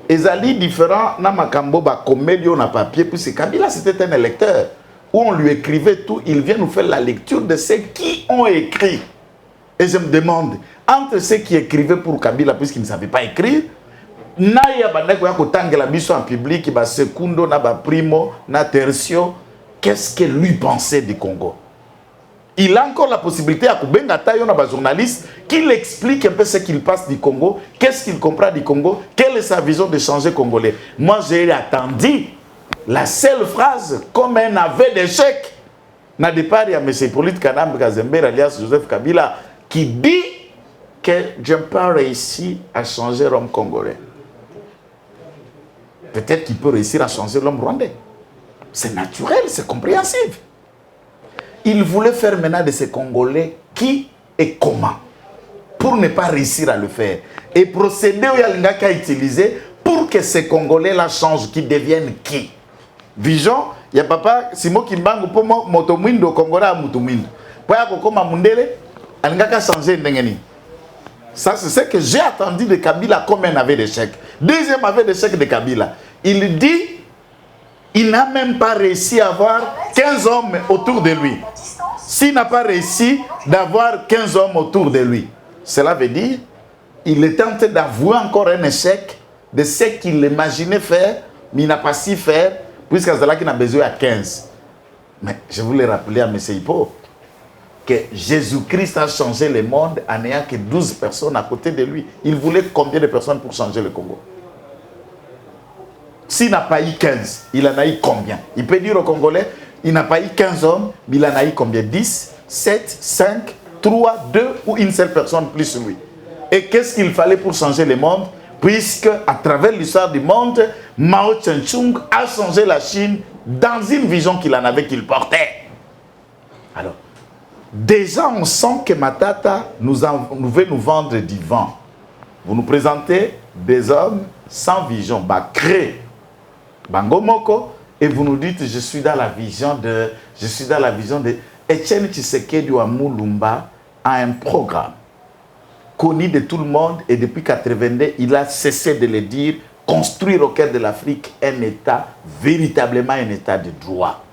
Et ça est différent, dans Makambo, comme on a papier, puisque Kabila c'était un électeur, où on lui écrivait tout, il vient nous faire la lecture de ceux qui ont écrit. Et je me demande, entre ceux qui écrivaient pour Kabila, puisqu'ils ne savaient pas écrire, Naya Bandeko Yakotangela Biso en public, ba Secundo, na ba Primo, na Tertio, qu'est-ce que lui pensait du Congo? Il a encore la possibilité à Kubenga Tayo, na ba journaliste, qu'il explique un peu ce qu'il passe du Congo, qu'est-ce qu'il comprend du Congo, quelle est sa vision de changer Congolais. Moi, j'ai attendu la seule phrase comme un aveu d'échec. Na départ, il y a M. Hippolyte Kanambe Kazembe, alias Joseph Kabila, qui dit que je n'ai pas réussi à changer l'homme congolais. Peut-être qu'il peut réussir à changer l'homme rwandais. C'est naturel, c'est compréhensible. Il voulait faire maintenant de ces Congolais qui et comment, pour ne pas réussir à le faire. Et procéder au Yalingaka utilisé pour que ces Congolais-là changent, qu'ils deviennent qui. Vision, il y a papa, Simo Kimbangu, pour moi, Motomwindo, Congolais à Motomwindo. Pour y Kokoma Mundele, Yalingaka changer Ndengeni. Ça, c'est ce que j'ai attendu de Kabila comme un aveu d'échec. Deuxième aveu d'échec de Kabila. Il dit, il n'a même pas réussi à avoir 15 hommes autour de lui. S'il n'a pas réussi d'avoir 15 hommes autour de lui, cela veut dire qu'il est tenté d'avouer encore un échec de ce qu'il imaginait faire, mais il n'a pas su faire, puisqu'à cela qu'il a besoin de 15. Mais je voulais rappeler à M. Hippo que Jésus-Christ a changé le monde en n'ayant que 12 personnes à côté de lui. Il voulait combien de personnes pour changer le Congo? S'il n'a pas eu 15, il en a eu combien? Il peut dire aux Congolais, il n'a pas eu 15 hommes, mais il en a eu combien? 10, 7, 5, 3, 2 ou une seule personne plus lui. Et qu'est-ce qu'il fallait pour changer le monde? Puisque, à travers l'histoire du monde, Mao Tse-tung a changé la Chine dans une vision qu'il en avait, qu'il portait. Alors, déjà, on sent que Matata nous veut nous vendre du vent. Vous nous présentez des hommes sans vision, créés. Bangomoko, et vous nous dites, je suis dans la vision de Etienne Tshisekedi Mulumba a un programme connu de tout le monde, et depuis 82, il a cessé de le dire, construire au cœur de l'Afrique un État, véritablement un État de droit.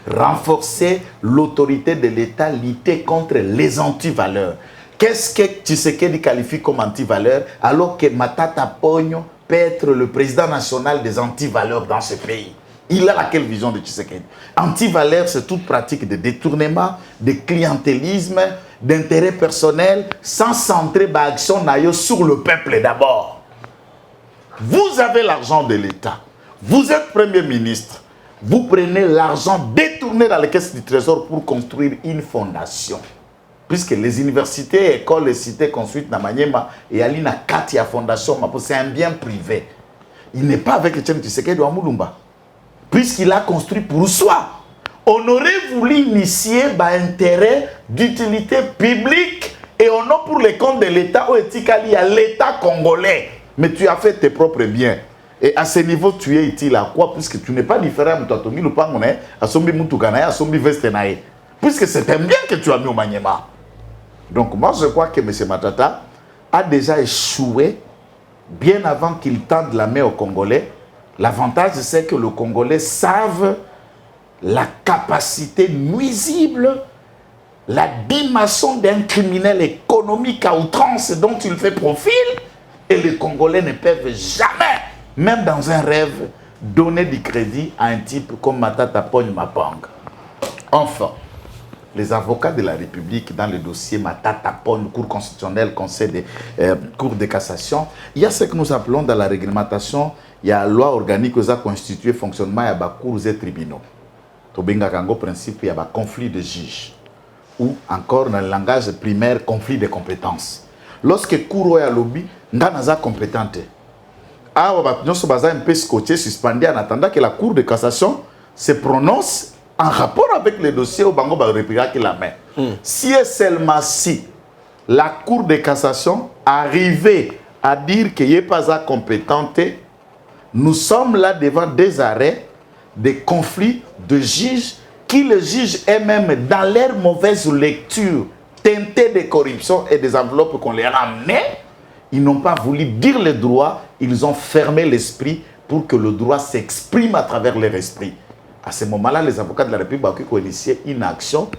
Renforcer l'autorité de l'État, lutter contre les antivaleurs. Qu'est-ce que Tshisekedi qualifie comme antivaleurs, alors que Matata Ponyo peut être le président national des antivaleurs dans ce pays? Il a laquelle vision de Tshisekedi? Antivaleurs, c'est toute pratique de détournement, de clientélisme, d'intérêt personnel, sans centrer l'action sur le peuple d'abord. Vous avez l'argent de l'État, vous êtes Premier ministre, vous prenez l'argent détourné dans les caisses du Trésor pour construire une fondation. Puisque les universités, écoles et cités construites dans Maniema et Alina Katia Fondation, c'est un bien privé. Il n'est pas avec Etienne Tshisekedi ou Mulumba. Puisqu'il a construit pour soi. On aurait voulu initier intérêt d'utilité publique et on a pour les comptes de l'État ou éthiquement à l'État congolais. Mais tu as fait tes propres biens. Et à ce niveau, tu es utile à quoi? Puisque tu n'es pas différent de toi, puisque c'est un bien que tu as mis au Maniema. Donc moi je crois que M. Matata a déjà échoué bien avant qu'il tende la main aux Congolais. L'avantage c'est que les Congolais savent la capacité nuisible, la dimension d'un criminel économique à outrance dont il fait profil, et les Congolais ne peuvent jamais, même dans un rêve, donner du crédit à un type comme Matata Ponyo Mapang. Enfin, les avocats de la République dans le dossier Matata Ponyo, Cour constitutionnelle, Conseil de Cour de cassation, il y a ce que nous appelons dans la réglementation, il y a la loi organique qui a constitué le fonctionnement, il y a des cours et tribunaux. Il y a un principe, il y a un conflit de juges. Ou encore dans le langage primaire, conflit de compétences. Lorsque cour est lobby, il y a des compétentes. Nous sommes un peu scotché, suspendu en attendant que la Cour de cassation se prononce en rapport avec le dossier au Bango République qui la met. Si et seulement si la Cour de cassation arrivait à dire qu'il n'y a pas à compétente, nous sommes là devant des arrêts, des conflits de juges qui les jugent eux-mêmes dans leur mauvaise lecture, teintée de corruption et des enveloppes qu'on leur a amenées. Ils n'ont pas voulu dire le droit, ils ont fermé l'esprit pour que le droit s'exprime à travers leur esprit. À ce moment-là, les avocats de la République ont initié une action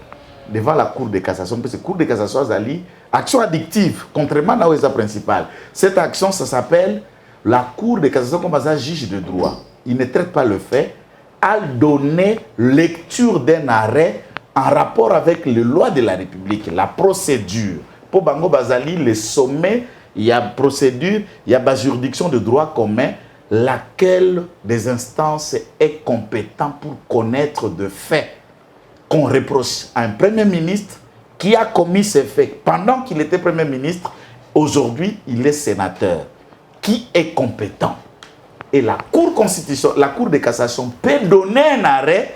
devant la Cour de cassation. Parce que la Cour de cassation a une action addictive, contrairement à la principale. Cette action, ça s'appelle la Cour de cassation comme un juge de droit. Il ne traite pas le fait, à donner lecture d'un arrêt en rapport avec les lois de la République, la procédure. Pour Bango Bazali, le sommet, il y a procédure, il y a la juridiction de droit commun, laquelle des instances est compétente pour connaître de faits. qu'on reproche à un Premier ministre qui a commis ces faits pendant qu'il était Premier ministre. Aujourd'hui, il est sénateur. Qui est compétent? Et la Cour constitutionnelle, la Cour de cassation peut donner un arrêt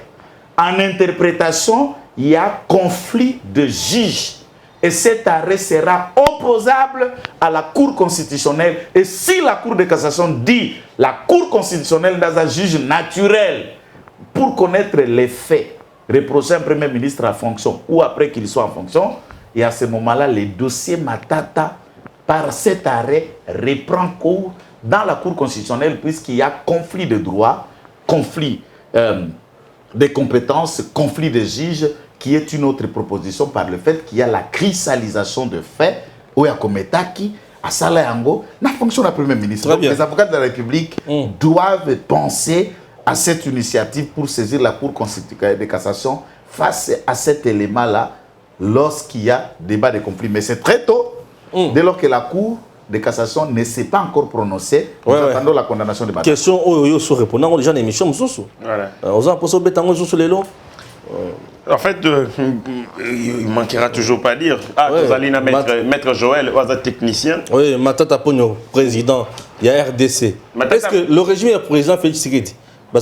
en interprétation. Il y a conflit de juges. Et cet arrêt sera opposable à la Cour constitutionnelle. Et si la Cour de cassation dit la Cour constitutionnelle dans un juge naturel pour connaître les faits, reprocher un Premier ministre en fonction ou après qu'il soit en fonction, et à ce moment-là, le dossier Matata, par cet arrêt, reprend cours dans la Cour constitutionnelle puisqu'il y a conflit de droits, conflit de compétences, conflit de juges, qui est une autre proposition par le fait qu'il y a la cristallisation de faits, où il y a Kometaki, à Salayango, la fonction de Premier ministre. Donc, les avocats de la République doivent penser à cette initiative pour saisir la Cour constitutionnelle de cassation face à cet élément-là lorsqu'il y a débat de conflit. Mais c'est très tôt, dès lors que la Cour de cassation ne s'est pas encore prononcée, nous attendons la condamnation de Matata. Question où sur répondant aux gens d'émission, voilà. En fait, il ne manquera toujours pas à dire. Ah, vous allez maître Joël, vous êtes technicien. Oui, Matata Pogno, président, il y a RDC. Est-ce que le régime est président Félix Tshisekedi? On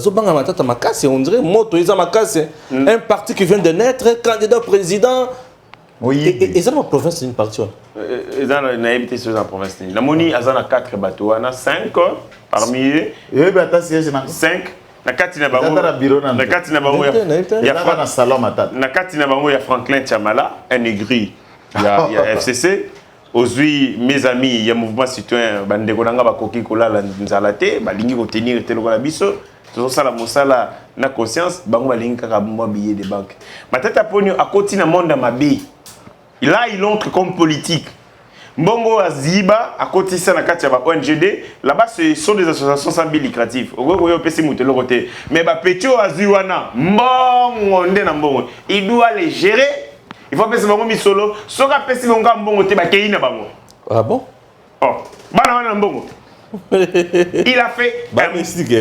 dirait un parti qui vient de naître, candidat président. Oui. Et ça, dans la province, c'est une partie. Dans la province, la Moni a 4 bateaux, 5 parmi eux. 5. Na kati na bango il y a Franklin Tchamala, un aigri. Il y a FCC. Aujourd'hui, mes amis, il y a mouvement citoyen, bandeko nanga bakoki kolala nzalate, balingi ko tenir teloko la biso. Tout ça la mosala na conscience, bango balingi kaka bomba billet de banque. Matata Ponyo a continué à monde mabe. Là, il entre comme politique. Mbongo Aziba, à côté de la ONGD, là-bas, ce sont des associations sans but lucratif. Mais Pétio Aziwana, il doit les gérer. Il faut que ce soit solo. Ce qu'on appelle si Mbongo Ah bon? Il a fait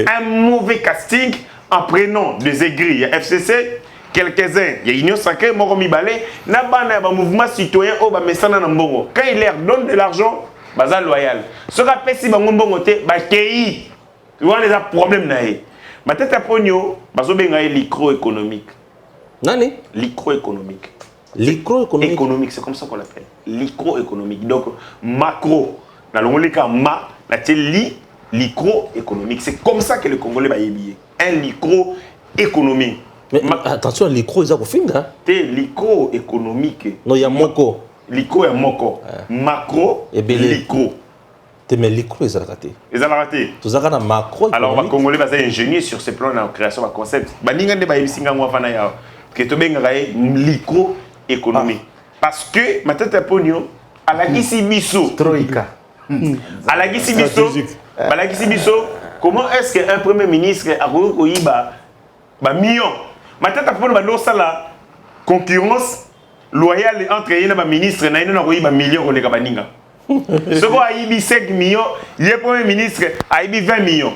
un mauvais casting en prenant des aigris. FCC. Quelques-uns, il y a Union Sacrée, Moromi Balé, n'a pas un mouvement citoyen au Bamessana Nambongo. Quand il leur donne de l'argent, bazar loyal. Ce qu'on appelle si Bambongo te, Bakei, tu vois les problèmes naïe. Ma tête à Pogno, Bazobenga est microéconomique. Nani? Microéconomique. Microéconomique. Économique, c'est comme ça qu'on l'appelle. Microéconomique. Donc, macro. Dans le monde, ma, microéconomique. C'est comme ça que le Congolais va y habiller. Un microéconomique. Mais attention, l'icro, ils ont fait ça. C'est l'icro économique. Non, il y a moko. L'icro est moko. Macro et l'icro. Mais l'icro, ils ont raté. Ils ont raté. Tout ça, on macro. Alors, on va Congolais va ingénieur sur ce plan de création de concept. Baningande ba yisinga ngwa fana ya. Que to benga l'icro économique. Parce que ma tête pognon à la Gisibiso. Troïka. À la Gisibiso. À la Gisibiso. Comment est-ce qu'un premier ministre a reconnu ba million? Matata pour la concurrence loyale entre les ministres et les millions de baninga. Ce qui a 5 millions, le premier ministre a 20 millions.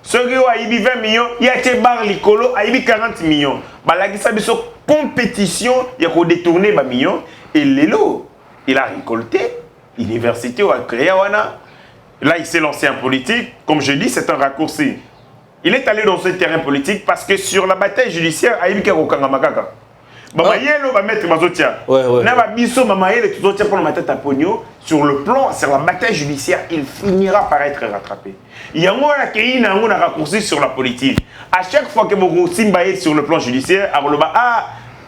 Ce qui a 20 millions, il y a été bar l'icolo a 40 millions. La compétition, il y a détourné les millions. Et Lélo, il a récolté. L'université a créé. Là, il s'est lancé en politique. Comme je dis, c'est un raccourci. Il est allé dans ce terrain politique parce que sur la bataille judiciaire, il y a eu Kangamakaka. Mamayelo va mettre Mazotia. Biso Mamayelo tout pour le matin Pogno. Sur le plan, sur la bataille judiciaire, il finira par être rattrapé. Il y a un raccourci sur la politique. À chaque fois que vous Simba est sur le plan judiciaire,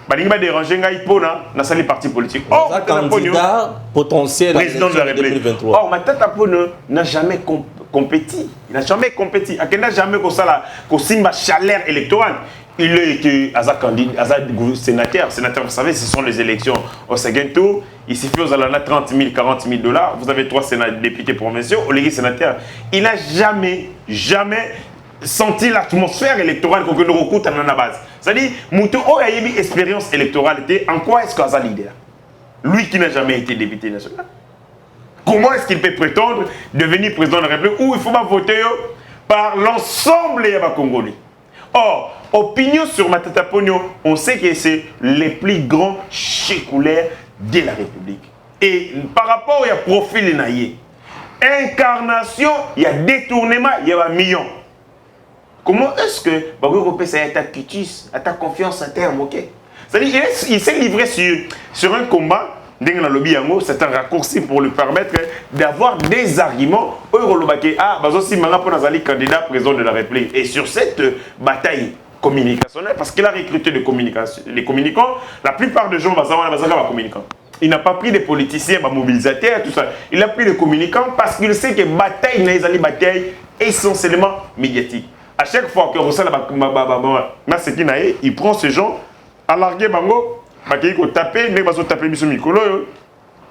Balinga déranger Ngaïpona dans les partis politiques. Or, candidat potentiel président de la République. Or, Matata Pogno n'a jamais compétit. Il n'a jamais compétit. Il n'a jamais qu'on Simba chaleur électorale. Il est candidat, sénateur. Sénateur, vous savez, ce sont les élections au second tour. Il suffit aux alana 30 000, 40 000 $. Vous avez 3 députés provinciaux. Au légué sénateur, il n'a jamais senti l'atmosphère électorale qu'on nous recoute à la base. C'est-à-dire, Moutou a eu une expérience électorale. En quoi est-ce qu'il a leader? Lui qui n'a jamais été député national. Comment est-ce qu'il peut prétendre devenir président de la République où il faut pas voter par l'ensemble des Congolais? Or, opinion sur Matata Ponyo, on sait que c'est les plus grands chécoulaires de la République. Et par rapport au profil naïe, incarnation, il y a détournement, il y a un million. Comment est-ce que Bago ça a ta quitus, à ta confiance à terme, ok? C'est-à-dire il s'est livré sur un combat. C'est un raccourci pour lui permettre d'avoir des arguments. Ah, si Manga candidat président de la République. Et sur cette bataille communicationnelle, parce qu'il a recruté les communicants, la plupart des gens sont communicants. Il n'a pas pris des politiciens, des mobilisateurs, tout ça. Il a pris des communicants parce qu'il sait que bataille n'est pas une bataille essentiellement médiatique. À chaque fois que il prend ces gens à larguer Bango. Taper,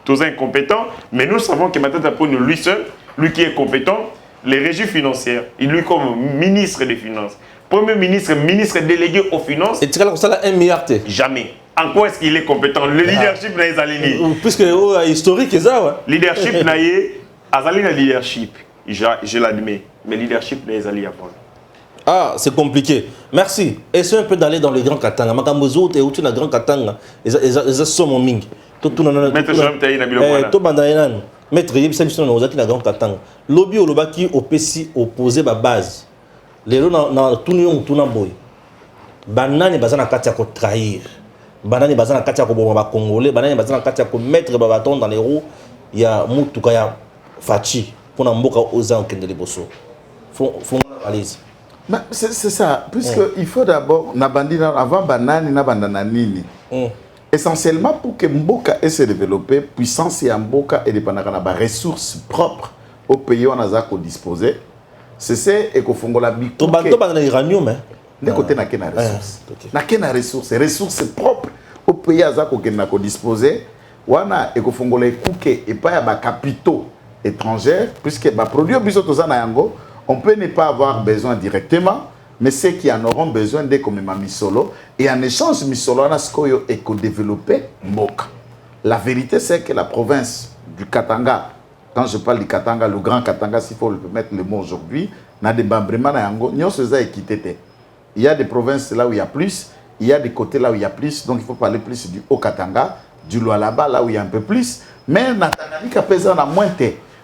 tous incompétents, mais nous savons que Matata Ponyo, lui seul, lui qui est compétent, les régies financières, il lui comme ministre des Finances, Premier ministre, ministre délégué aux Finances. Et tu as ça 1 milliard. Jamais. En quoi est-ce qu'il est compétent? Le leadership n'a pas été. Puisque historique, c'est ça, ouais. Leadership n'a pas été. Leadership, je l'admets, mais leadership n'a pas été avant. Ah, c'est compliqué. Merci. Essayez un peu d'aller dans les grands Katanga. Makambozo, et où tu as grand Katanga, ils sont mon ming. Maître Jean Taï Nabilokwana. Tout bandaïnan. Maître Yeb Samson, on a qui na grand Katanga. Lobby au Lobaki au PC opposé à base. Les lots dans tout nion tout na boy. Banane bazana katia ko trahir. Banane bazana katia ko bomba congolais. Banane bazana katia ko mettre babaton dans les roues. Il y a mutuka ya fachi pour na mboka oza okende liboso. Faut analyse. C'est ça, puisqu'il faut d'abord, avant banane, na bandana nini. Essentiellement pour que Mboka ait se développer, puissance et Mboka et des ressources propres au pays où on a disposé. C'est ça et qu'on fait la bique. Tout banana iranium, hein. De côté n'a qu'une ressource. N'a qu'une ressources propres au pays où on a disposé. Wana et qu'on fait les coups et pas à capitaux étrangers, puisque les produits bisotosa na yango. On peut ne pas avoir besoin directement, mais ceux qui en auront besoin dès qu'on m'a mis solo. Et en échange, mis solo, on a ce qu'on a développé Mboka. La vérité, c'est que la province du Katanga, quand je parle du Katanga, le grand Katanga, s'il faut mettre le mot aujourd'hui, n'a des bambrimans à Yango, n'y a pas équité. Il y a des provinces là où il y a plus, il y a des côtés là où il y a plus, donc il faut parler plus du Haut-Katanga, du Lualaba, là où il y a un peu plus. Mais Tanganyika pèse en a moins.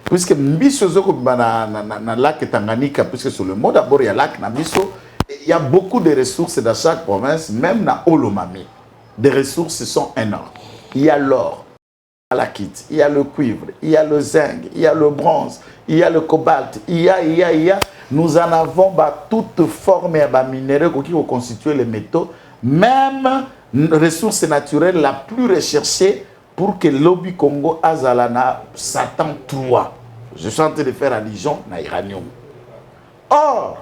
Puisque Mbiso na lac Tanganyika, puisque sur le mot d'abord il y a lac Nabiso, il y a beaucoup de ressources dans chaque province, même dans Olomami. Des ressources sont énormes. Il y a l'or, il y a la kit, il y a le cuivre, il y a le zinc, il y a le bronze, il y a le cobalt, il y a. Nous en avons toutes formes de minéraux qui vont constituer les métaux, même ressources naturelles la plus recherchée pour que l'Obi Congo Azalana Satan 3. Je suis en train de faire allusion à l'uranium. Or,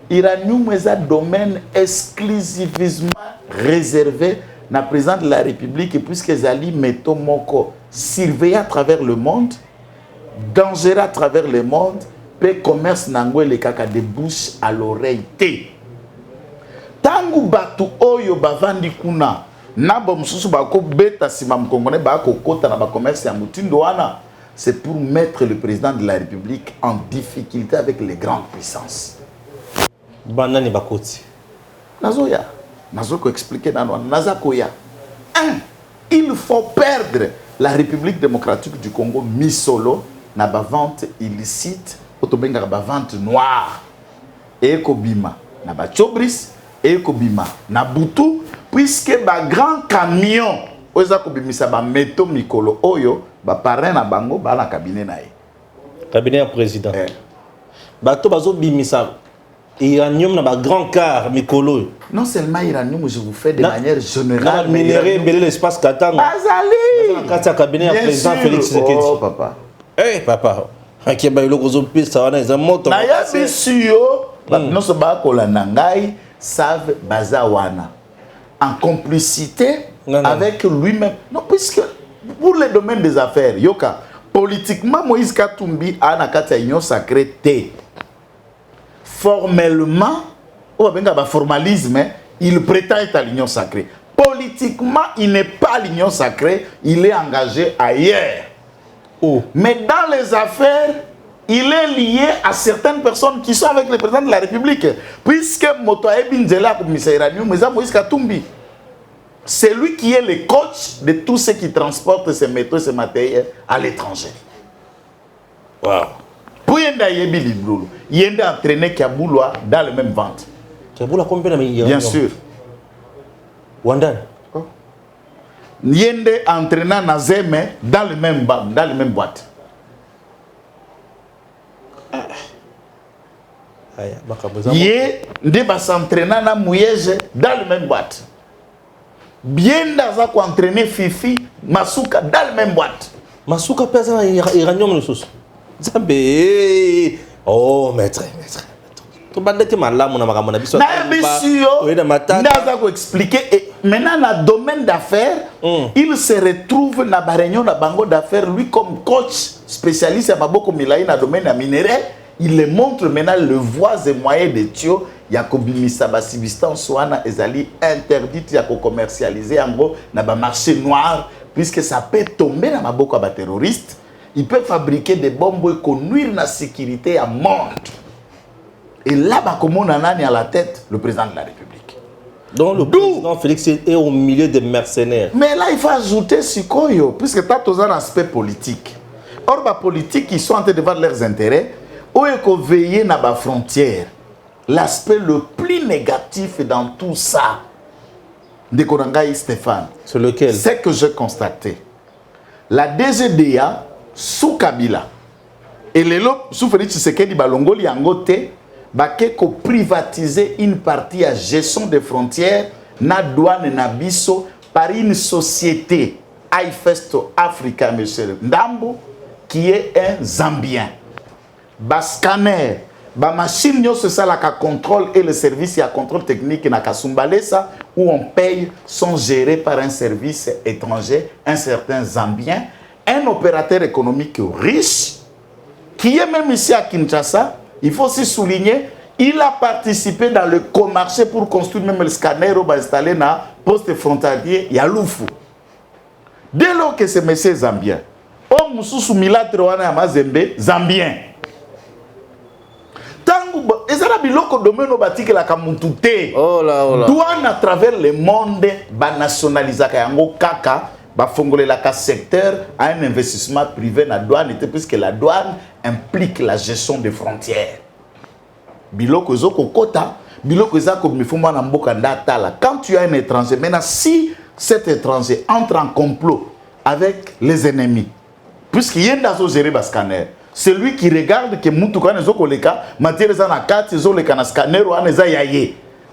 l'uranium est un domaine exclusivement réservé à la présidente de la République, puisque les alliés métaux moko surveillés à travers le monde, dangereux à travers le monde, peut commerce n'angwe le kaka de bouche à l'oreille. Tangu batu oyo bavandi kuna. C'est pour mettre le président de la République en difficulté avec les grandes puissances. Banani bakoti. Nazoya. Nazoko expliquer Nazakoya. Il faut perdre la République démocratique du Congo mis solo na ba vente illicite, otobenga ba vente noire. Et kobima na ba chobris, et kobima na butu. Puisque ba grand camion, oza kobimisa ba métaux mikolo oyo, ba parrain na bango ba na cabinet na ye. Cabinet du président. Bato bazo bimisa uranium na ba grand car mikolo. Non seulement uranium, je vous fais de manière générale. Minerai belé l'espace Katanga. Azali. Kati cabinet du président Félix Tshisekedi. Oh papa. Eh papa. Aki ba iloko zo pesa wana za moto. Na ya bisio, non so ba kola nangai savent bazawana. En complicité avec lui-même. Non, puisque pour le domaine des affaires, Yoka, politiquement, Moïse Katumbi a une union sacrée. Formellement, formalisme, il prétend être à l'union sacrée. Politiquement, il n'est pas à l'union sacrée, il est engagé ailleurs. Oh. Mais dans les affaires, il est lié à certaines personnes qui sont avec le président de la République. Puisque Moto Ebinzela Moïse Katumbi, c'est lui qui est le coach de tous ceux qui transportent ces métaux, ces matériels à l'étranger. Wow. Pour Yenda Yebi Libloulou, Yenda entraîné Kiabouloa dans le même ventre. Kiabouloa combien de Bien sûr. Wandan. Yende entraînant Nazeme dans le même boîte. Yé Ndeba s'entraînant na Mouyege dans le même boîte. Bien d'aza ko entraîner Fifi Masuka dans le même boîte. Masuka pesa iranium le sous. Zambe. Oh maître. To bandete malamu na makambo na biso. Na biso. Ndaza ko expliquer et maintenant dans le domaine d'affaires, il se retrouve dans la réunion de bango d'affaires lui comme coach spécialiste à Maboko Milaï dans le domaine minéraire. Il le montre maintenant le voies et moyens de Tio. Yakobi Misaba Sibistan Soana Ezali interdit à commercialiser en gros dans le marché noir puisque ça peut tomber dans Maboko à terroristes. Il peut fabriquer des bombes qui nuisent à la sécurité à monde. Et là, comme on en a à la tête, le président de la République. Donc le président Félix est au milieu des mercenaires. Mais là, il faut ajouter Sikoyo, puisque tu as un aspect politique. Or, les politiques, ils sont en train de voir leurs intérêts. Où est qu'on veille dans la frontière? L'aspect le plus négatif dans tout ça, de Korangaï Stéphane, c'est lequel? C'est que j'ai constaté. La DGDA, sous Kabila, et les lobes, sous Félix Tshisekedi Balongo, Liangote, ko privatiser une partie à gestion des frontières, na douane na biso, par une société, iFesto Africa, monsieur Ndambo, qui est un Zambien. Bas scanner, bas machine, c'est ça la contrôle et le service, il y a contrôle technique na Kasumbalesa, où on paye, sont gérés par un service étranger, un certain Zambien, un opérateur économique riche, qui est même ici à Kinshasa. Il faut aussi souligner, il a participé dans le co-marché pour construire même le scanner installé dans le poste frontalier Yaloufou. Dès lors que ce monsieur est Zambien, oh Moussou Milatre wana Mazembe, Zambien. Tangu, ezala biloko domaine batike la kamutute. Oh là. Douane à travers le monde, ba nationalisaka yango kaka. Le secteur à un investissement privé dans la douane, puisque la douane implique la gestion des frontières. Quand tu as un étranger, maintenant si cet étranger entre en complot avec les ennemis, puisqu'il y a un géré le scanner, c'est lui qui regarde que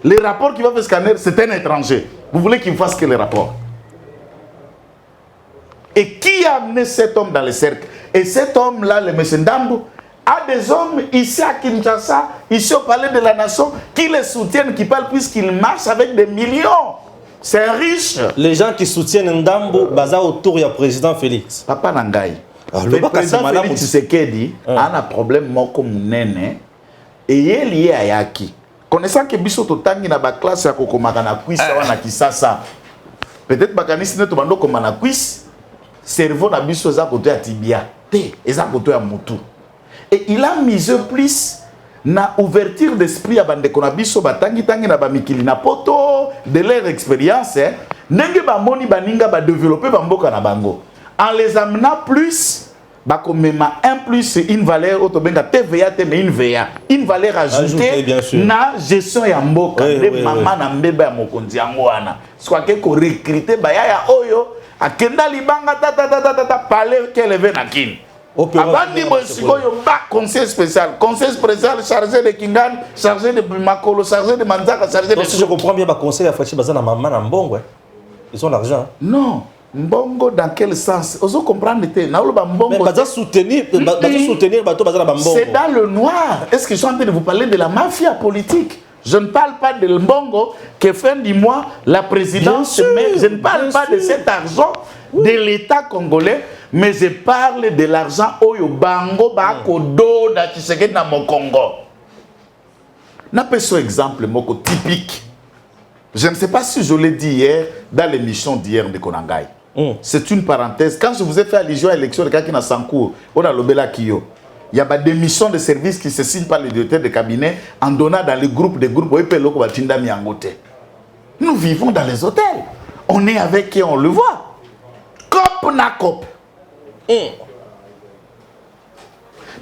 les rapports qu'il va faire scanner, c'est un étranger. Vous voulez qu'il fasse que les rapports? Et qui a amené cet homme dans le cercle? Et cet homme-là, le monsieur Ndambo, a des hommes ici à Kinshasa, ici au Palais de la Nation, qui les soutiennent, qui parlent puisqu'ils marchent avec des millions. C'est riche. Les gens qui soutiennent Ndambo, baza autour du président Félix. Papa Nangaï. Le président Félix Tshisekedi a un problème moko munene et il est lié à Yaki. Connaissant que biso totangi na ba classe ya kokomaka na quiz wana Kisasa. Peut-être bakanisi ne to bando komana quiz. Cerveau na biso za koto ya tibia te eza koto ya mutu et il a misé plus na ouverture d'esprit ya bande kona biso batangi tangi na ba mikili na poto de leur expérience ndenge ba moni baninga ba développer ba mboka na bango en les amenant plus ba komema un plus une valeur autobenga TVA te mais une valeur ajoutée na gestion ya mboka de mama na mbeba ya mokonzi yango wana soit que ko recruter ba ya oyo akenda libanga ta parler qu'elle veut na kin. Abandi bossikoyo ba conseil spécial chargé de Kingan, chargé de Makolo, chargé de Manzaka, chargé de. Si je comprends bien, ba conseil a fait bazana maman na mbongo. Ils ont l'argent. Non, mbongo dans quel sens? Oso comprendre te na lo ba mbongo. Mais baza soutenir bato bazana ba mbongo. C'est dans le noir. Est-ce que je suis en train de vous parler de la mafia politique? Je ne parle pas de Mbongo que fin du mois la présidence, mais je ne parle pas de cet argent de l'État congolais, mais je parle de l'argent Oyo Bango Bakodo da Tshisekedi na Mokongo. N'a pas ce exemple moko typique. Je ne sais pas si je l'ai dit hier dans l'émission d'hier de Konangai. C'est une parenthèse. Quand je vous ai fait allusion à l'élection de Kakina Sankour, on a l'Obela Kiyo. il y a des missions de service qui se signent par le directeur de cabinet en donnant dans les groupes des groupes. Nous vivons dans les hôtels. On est avec qui on le voit. Cop na cop.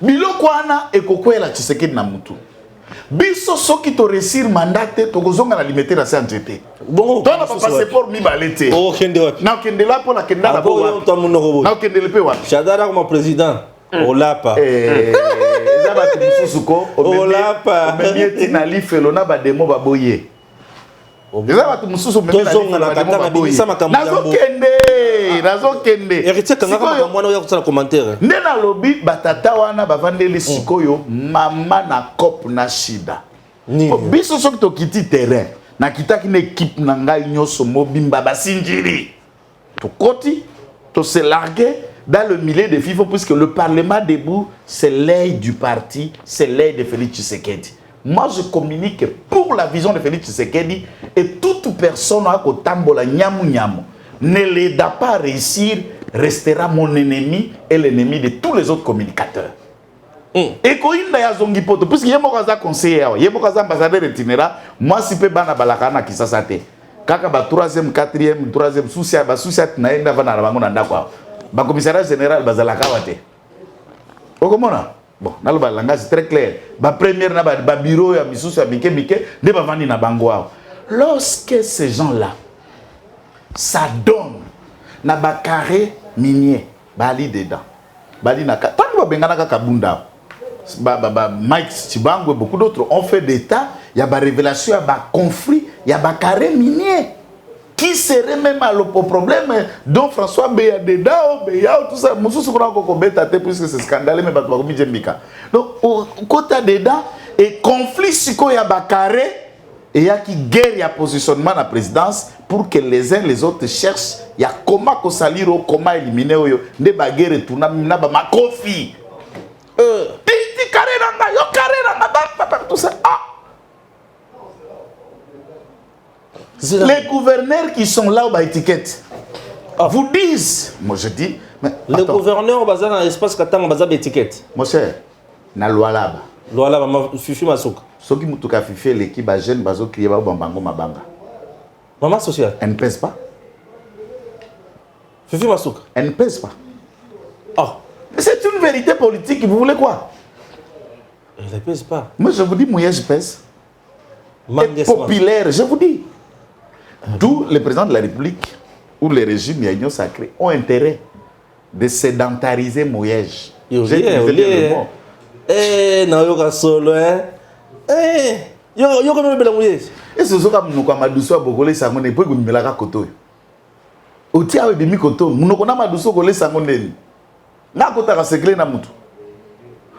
Biloko wana ekokwela Tshisekedi na mutu. Biso soki to réussir mandat te tokozonga na limité na santé. Bon, toi na passeport mi balete. Oh kende wapi? Na kende la pour la kende na bo. Na kende le pe wapi? Shadara comme président. Olapa. Eza ba tumususu ko. Olapa. Omemieti na lifelo na ba demo ba boye. Eza ba tumususu memi na lifelo na demo ba boye. Nazo kende. Héritier kanga kama mwana oya kusala commentaire. Nena lobi batata wana bavandeli sikoyo mama na cop na shida. Biso soki to kiti terrain na kitaki na équipe na ngai nyoso mobimba basinjiri. To koti to se larguer dans le milieu de FIFA puisque le parlement debout c'est l'œil du parti, c'est l'œil de Félix Tshisekedi. Moi je communique pour la vision de Félix Tshisekedi et toute personne à kotambola nyamu nyamu ne l'aida pas à réussir, restera mon ennemi et l'ennemi de tous les autres communicateurs. Et quand il y a zongi poto, puisque il y a un conseiller, il y a un ambassadeur itinéraire, moi si peux bana balakana qui s'assate. Kaka ba 3e, 4e, 3e soucia na enda vana na bango na ndako. Ba commissariat général bazalaka wate. Okomona? Bon, na le langage très clair. Ba première na ba bureau ya misusu ya bike de ba vani na bango. Lorsque ces gens-là ça donne na ba carré minier bali dedans bali na tango ba bengana ka kabunda Mike Chibango et beaucoup d'autres ont fait des tas, il y a ba révélation, il y a ba conflit, il y a ba carré minier qui serait même à l'oppo problème dont François Beya dedans Beya tout ça mususu kuna ko beta te puisque c'est scandaleux mais ba ko mi jembika donc au côté dedans et conflit siko ya ba carré et il y a qui guerre, il y a positionnement à la présidence pour que les uns les autres cherchent. Il y a comment saliro, comment éliminer des baguettes et tout na ma kofi. Tout ça. Les gouverneurs qui sont là au bas étiquette vous disent. Moi je dis. Mais, les gouverneurs basés dans l'espace katanga basé d'étiquette. Mon cher, na loi là. Loi là, fifi masuka. Soki mutuka fifi l'équipe ba jeune bazo crier ba bambango mabanga. Maman sociale. Elle ne pèse pas. Fifi masuka. Elle ne pèse pas. Ah. C'est une vérité politique, vous voulez quoi? Elle ne pèse pas. Moi je vous dis, moi je pèse. Et populaire, je vous dis. D'où le président de la République ou les régimes Yagnon Sacré ont intérêt de sédentariser Mouyège. J'ai utilisé le mot. Eh, na yoka solo, hein. Eh, yoka no bela Mouyège. Et ce soir nous comme Madousso Bogolé Sangone pour que nous melaka koto. Otia we bimi koto, nous kona Madousso Bogolé Sangone. Na kota ka sekle na mutu.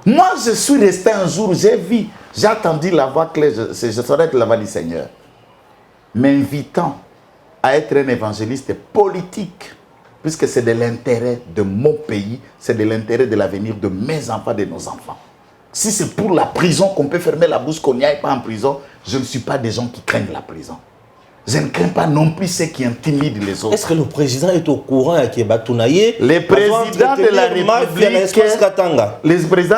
Moi je suis resté un jour, j'ai attendu la voix claire, je serais la voix du Seigneur. M'invitant à être un évangéliste politique, puisque c'est de l'intérêt de mon pays, c'est de l'intérêt de l'avenir de mes enfants, de nos enfants. Si c'est pour la prison qu'on peut fermer la bouche, qu'on n'y aille pas en prison, je ne suis pas des gens qui craignent la prison. Je ne crains pas non plus ceux qui intimident les autres. Est-ce que le président est au courant à Kiebatounaye? Le président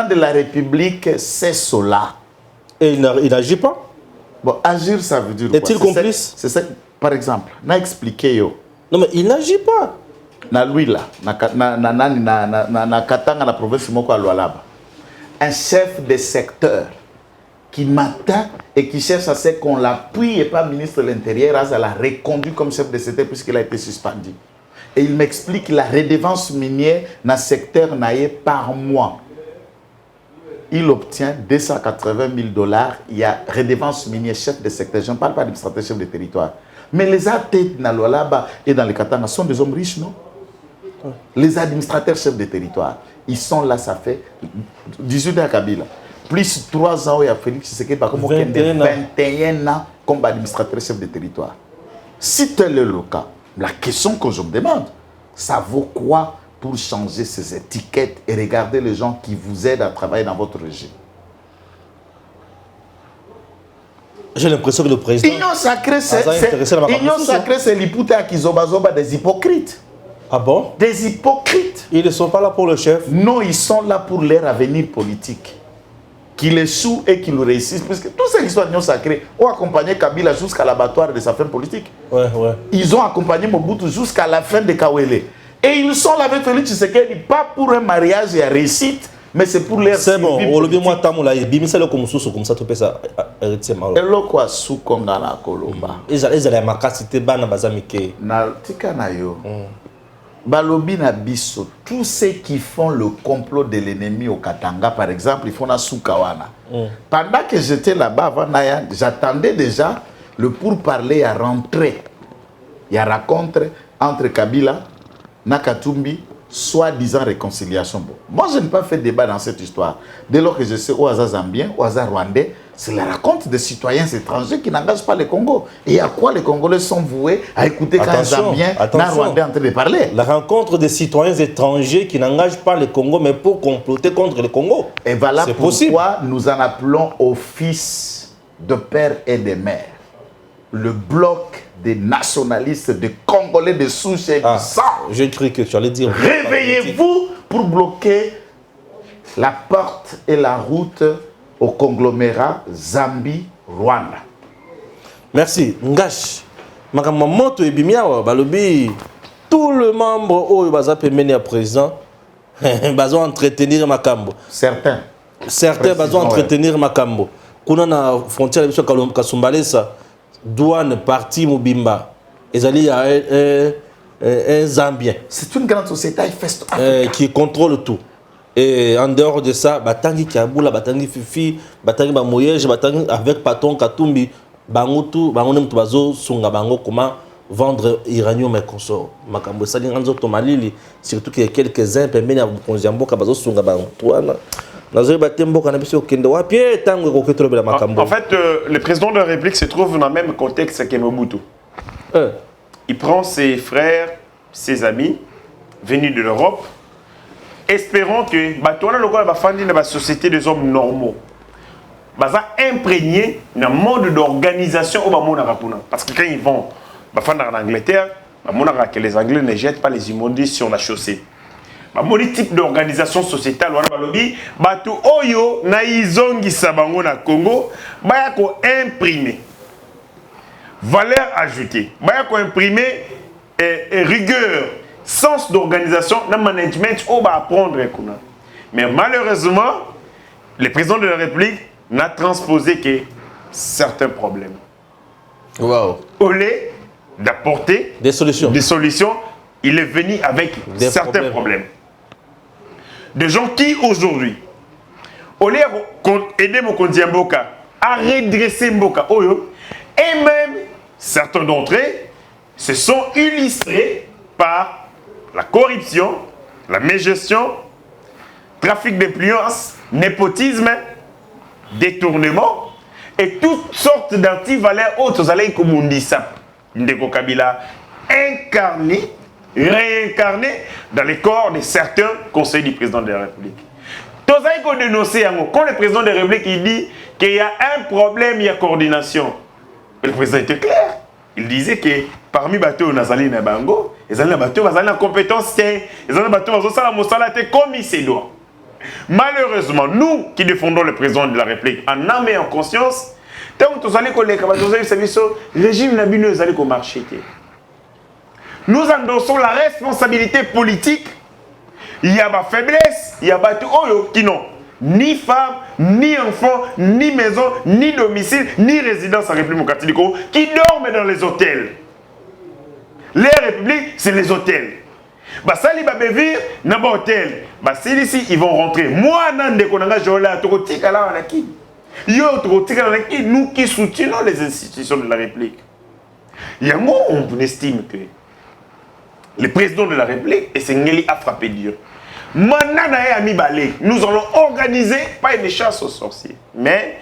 de la République, c'est cela. Et il n'agit pas? Bon, agir, ça veut dire quoi? Est-il complice? C'est ça, par exemple, n'a expliqué yo. Non, mais il n'agit pas. Na lui là, na Katanga, la province Moko à Lualaba. Un chef de secteur qui m'atteint et qui cherche à ce qu'on l'appuie et pas ministre de l'Intérieur, à la reconduit comme chef de secteur puisqu'il a été suspendu. Et il m'explique la redevance minière dans le secteur naïe par mois. Il obtient 280 000 $. Il y a redevance minière chef de secteur. Je ne parle pas d'administrateur chef de territoire. Mais les AT dans l'Olaba et dans les Katanga sont des hommes riches, non? Les administrateurs chefs de territoire, ils sont là, ça fait 18 ans à Kabila. Plus 3 ans, il y a Félix Tshisekedi, comme 21 ans comme administrateur chef de territoire. Si tel est le cas, la question que je me demande, ça vaut quoi pour changer ces étiquettes et regarder les gens qui vous aident à travailler dans votre régime? J'ai l'impression que le président... Union sacrée, c'est l'hypothèse qui zoba des hypocrites. Ah bon? Des hypocrites. Ils ne sont pas là pour le chef. Non, ils sont là pour leur avenir politique. Qu'ils échouent et qu'ils réussissent. Parce que tous ceux qui sont à l'Union sacrée ont accompagné Kabila jusqu'à l'abattoir de sa fin politique. Ouais. Ils ont accompagné Mobutu jusqu'à la fin de Kawele. Et ils sont là avec Félix Tshisekedi, pas pour un mariage et à réussite, mais c'est pour leur c'est bon, survie politique. moi tamoula et bimisa le comme ça tu peux ça héritier malo. Et là quoi sous kongana kolomba. Ils allaient ma capacité bana bazamike. Na tika na yo. Balobi na biso, tous ceux qui font le complot de l'ennemi au Katanga, par exemple, ils font la Soukawana. Pendant que j'étais là-bas, avant Naya, j'attendais déjà le pourparler à rentrer. Il y a rencontre entre Kabila, Nakatumbi, soi-disant réconciliation. Bon. Moi, je n'ai pas fait débat dans cette histoire. Dès lors que je sais au hasard zambien, au hasard rwandais, c'est la raconte des citoyens étrangers qui n'engagent pas le Congo. Et à quoi les Congolais sont voués à écouter quand un Zambien, un Rwandais en train de parler? La rencontre des citoyens étrangers qui n'engagent pas le Congo, mais pour comploter contre le Congo. Et voilà pourquoi possible. Nous en appelons aux fils de père et de mère. Le bloc des nationalistes, des Congolais de souche et du sang. J'ai cru que tu allais dire. Réveillez-vous pour bloquer la porte et la route au conglomérat Zambie-Rwanda. Merci. Ngash. Makamamoto et Bimiawa, balobi, tout le membre au Baza mené à présent, Baza entretenir Makambo. Certains Baza entretenir Makambo. Kuna na frontière de Kasumbalesa, douane parti Mobimba. Ils allaient à un Zambien. C'est une grande société qui contrôle tout. Et en dehors de ça, Batangi Kiaboula, Batangi Fifi, Batangi Bamoyej, Batangi avec Paton Katumbi, Bangotu, Bangonem Tubazo, Sunga Bango, comment vendre Iranium et consorts. Makambo Salinganzo Tomalili, surtout qu'il y a quelques-uns, Pemeni à Konziambo, Kabazo Sunga Bangotuana. En fait, le président de la République se trouve dans le même contexte que Mobutu. Il prend ses frères, ses amis, venus de l'Europe, espérant que la société des hommes normaux va imprégner dans le mode d'organisation au parce que quand ils vont en Angleterre, que les Anglais ne jettent pas les immondices sur la chaussée. Le type d'organisation sociétale, batu oyo na izongi sabango na Congo, baya ko imprimer valeur ajoutée, baya ko imprimer rigueur, sens d'organisation, na management on va apprendre kuna. Mais malheureusement, le président de la République n'a transposé que certains problèmes. Wow. Au lieu d'apporter des solutions, il est venu avec certains problèmes. Des gens qui aujourd'hui, au lieu d'aider Mokondi Mboka à redresser Mboka Oyo, et même certains d'entre eux se sont illustrés par la corruption, la mégestion, trafic d'influence, népotisme, détournement et toutes sortes d'antivaleurs autres. Comme on dit ça, Ndeko Kabila incarné, réincarné dans les corps de certains conseils du président de la République. Quand le président de la République il dit qu'il y a un problème, il y a coordination. Et le président était clair. Il disait que parmi les bateaux, Nazali na Bango, les bateaux, ils ont la compétence, ils ont la bateau, ils ont comme il se doit. Malheureusement, nous qui défendons le président de la République en âme et en conscience, tant que nous allons le régime n'a pas marché. Nous endossons la responsabilité politique. Il y a ma faiblesse, il y a tout qui n'ont ni femme, ni enfant, ni maison, ni domicile, ni résidence en République démocratique du Congo, qui dorment dans les hôtels. Les républiques, c'est les hôtels. Ça, les babévir, n'a pas hôtel. Ici, ils vont rentrer. Moi, Nande Konanga Jola, Tokotika là, on a qui? Yo, Tokotika là, qui? Nous qui soutenons les institutions de la République. Il y a un mot, on estime que le président de la République, et c'est Ngeli a frappé Dieu. Maintenant, nous allons organiser, pas une chasse aux sorciers, mais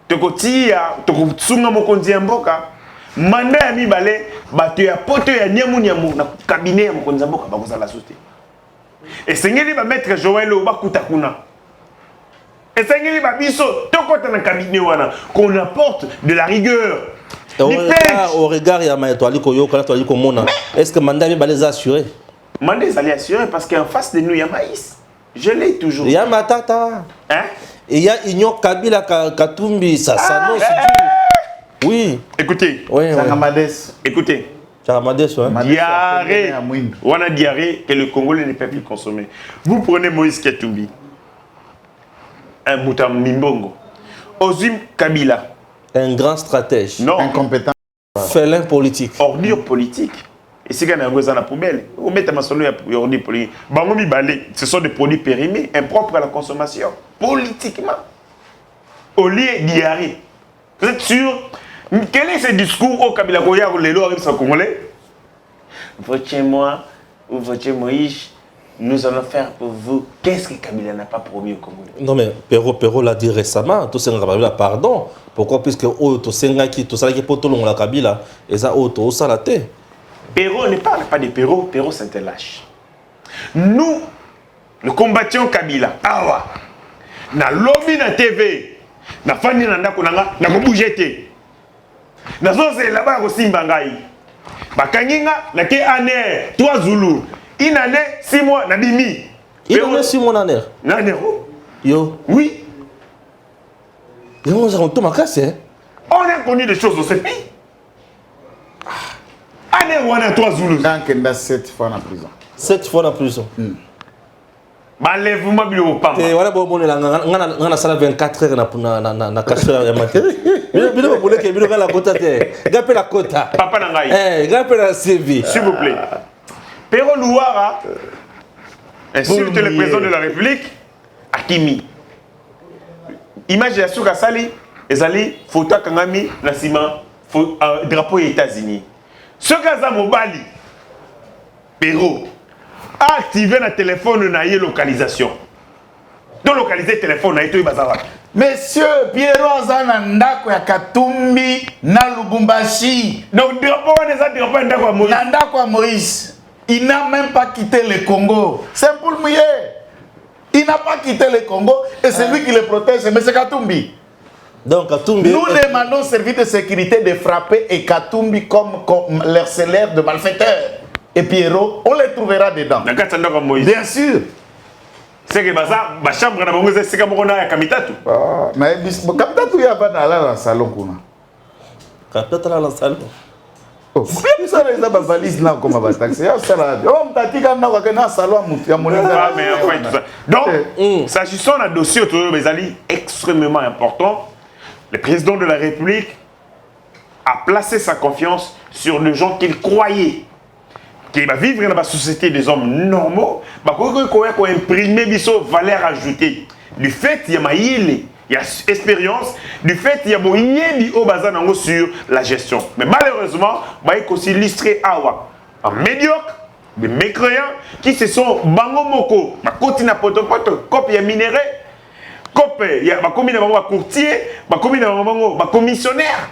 Tokotia, Tokotsunga Mokondi Mboka, Manda Ami Balé, Batu ya poto ya Niamu Niamu, na cabinet ya Mokondi Mboka, Bakoza la société. Et c'est Ngeli va mettre Joël Oba Kutakuna. Et c'est Ngeli va biso, Tokota na cabinet wana, qu'on apporte de la rigueur. Au regard, il y a est-ce que Mandami va les assurer? Mandé les alliés assurés parce qu'en face de nous, il y a maïs. Je l'ai toujours. Il y a Matata. Hein? Et il y a Igno Kabila Katumbi. Ça non, c'est dur. Oui. Écoutez. Oui, oui. Sangamades. Écoutez. Charamades, ouais. Diarrhée. On a diarrhée que le Congolais ne peut plus consommer. Vous prenez Moïse Katumbi, un Moutam Mimbongo, Ozim Kabila. Un grand stratège. Non. Incompétent. Félin politique. Ordure politique. Et c'est qu'il y a dans la poubelle. Vous mettez ma solo et ordure politique. Bangomi balé, ce sont des produits périmés, impropres à la consommation. Politiquement. Au lieu diarrhée. Vous êtes sûr? Quel est ce discours au Kabila Goya ou les lois avec son Congolais? Votez-moi ou votez Moïse, nous allons faire pour vous. Qu'est-ce que Kabila n'a pas promis au Congolais? Non mais Perrault l'a dit récemment, tout ça Kabila pardon. Pourquoi? Puisque tout ça qui pour tout le monde la Kabila et ça auto ça la terre. Perrault ne parle pas de Perrault, Perrault s'interlâche. Nous, nous combattions Kabila. Awa, na lobby na TV, na fani na ndako nanga, na kobougete. Na zose là-bas ko simba ngai. Bakanginga na ke année 3 Zulu. Une année 6 mois na demi. Il est 6 mois en air. Na année. Yo. Oui. On a cassé. Hein? On a connu des choses dans ce pays. Année ou année 3 Zulu. Donc, il a 7 fois en prison. 7 fois en prison. Malèvement bio pas. Et voilà bon on a sala 24 heures na caché ya matin. Bilo bole ke bilo la quota te. Gape la quota. Papa nangai. Gape la CV. S'il vous plaît. Perrault Louara insulte le président de la République Akimi. Image ya Souka Sali ezali photo kangami na sima drapeau des États-Unis. Ce gars mobali Perrault a activé le téléphone na yé localisation. Donc localiser téléphone na yé to bazava. Monsieur Pierrot Azana Ndako ya Katumbi na Lubumbashi. Donc drapeau on est drapeau ndako ya Moïse. Ndako ya Moïse. Il n'a même pas quitté le Congo. C'est pour mouiller. Il n'a pas quitté le Congo et c'est lui qui le protège, mais c'est Katumbi. Donc Katumbi. Nous demandons au service de sécurité de frapper et Katumbi comme l'harceleur de malfaiteurs. Et Pierrot, on les trouvera dedans. Bien sûr. C'est que ma chambre na bango c'est comme on a Kamitatu. Mais Kamitatu ya pas dans la salon kuna. Kamitatu dans la salon. Oh, ça les a ba valise là comme ba taxi. Ya ça. Oh mtatika na kwa na salon ya moneza. Mais enfin tout ça. Donc, s'agissant d'un dossier autour de Bezali extrêmement important, le président de la République a placé sa confiance sur les gens qu'il croyait qui va vivre dans la société des hommes normaux, bah qu'on imprimer biso valeur ajoutée. Du fait il y a maïle, il y a expérience, du fait il y a moyebi au bazar sur la gestion. Mais malheureusement, bah il aussi illustré awa en médiocre, des mécréants qui se sont bango moko, ma continua potopoto, copie minéré, copie il y a ma commune courtier, ma commune commissionnaire.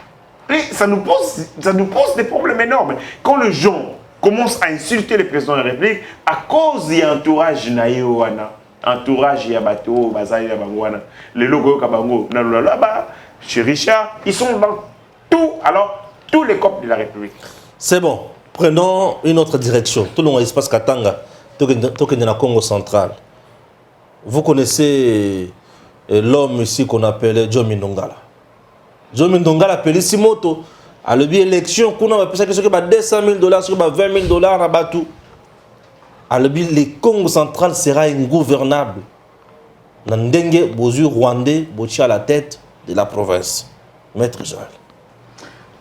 Ça nous pose des problèmes énormes. Quand les gens commencent à insulter le président de la République à cause de l'entourage naïwana, entourage yabato, bazai yabangwana, les logos kabango, là-bas, chez Richard, ils sont dans tout, alors tous les corps de la République. C'est bon. Prenons une autre direction. Tout le monde espace Katanga, tout le monde Congo central. Vous connaissez l'homme ici qu'on appelle John Mindongala. John Mindongala appelé Simoto. À l'élection, on a pensé que c'est $200 000, sur $20 000 à Batou. À le Congo central sera ingouvernable. Nandenge, Bozu, Rwandais, Bochi à la tête de la province. Maître Joël.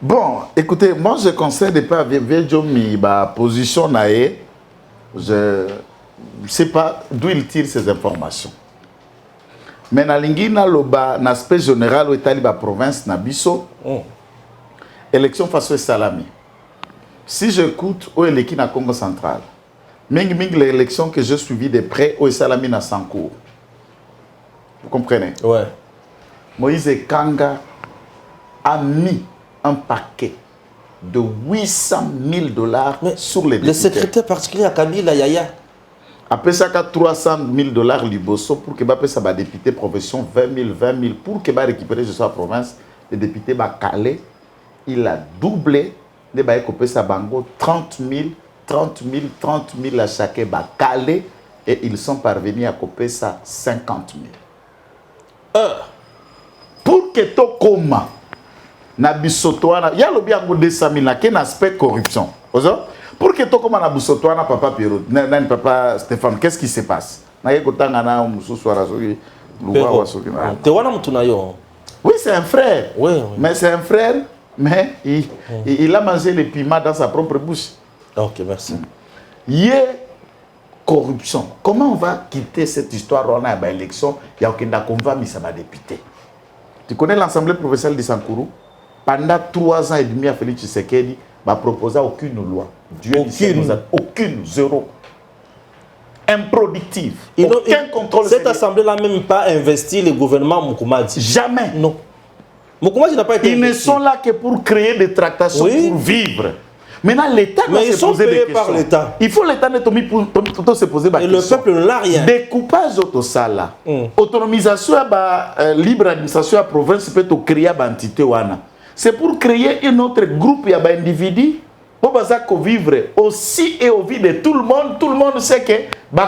Bon, écoutez, moi je conseille de ne pas vivre ma position naïe. Je ne sais pas d'où il tire ces informations. Mais dans l'aspect général, où est la province, Nabiso, élection face au Salami. Si j'écoute où est l'équipe na Congo central, l'élection que j'ai suivie de près, où est Salami na Sankour. Vous comprenez? Ouais. Moïse Kanga a mis un paquet de $800 000 sur les députés. Le secrétaire particulier à Kabila Yaya. Après ça, $300 000 Liboso pour que les députés profession 20 000 pour que récupérer de sa province. Les députés Calais, il a doublé les bango 30 000 30 000 à chacun, calé, et ils sont parvenus à couper ça 50 000. Pour que tu coma, na bisotoana, il y a le bien de 200 000, il y a un aspect corruption. Pour que tu coma na bisotoana, papa Pierrot, papa Stéphane, qu'est-ce qui se passe? Oui, c'est un frère. Oui. Mais c'est un frère, mais il a mangé les piments dans sa propre bouche. Ok, merci. Il y a corruption. Comment on va quitter cette histoire? On a une élection, il y a aucun va mis à député. Tu connais l'Assemblée provinciale de Sankourou? Pendant 3 ans et demi, à Félix Tshisekedi n'a proposé aucune loi. Aucune, zéro. Improductive. Aucun contrôle. Cette assemblée n'a même pas investi le gouvernement Moukoumadi. Jamais. Non. Moukoumadi n'a pas été investi. Ils ne sont là que pour créer des tractations, pour vivre. Maintenant, l'État doit se poser des questions. Par l'État. Il faut l'État pour se poser des questions. Et le peuple n'a rien. Découpage autosala. Autonomisation, libre administration à province peut créer une entité. C'est pour créer un autre groupe d'individus. Pour vivre aussi et au vie de tout le monde sait que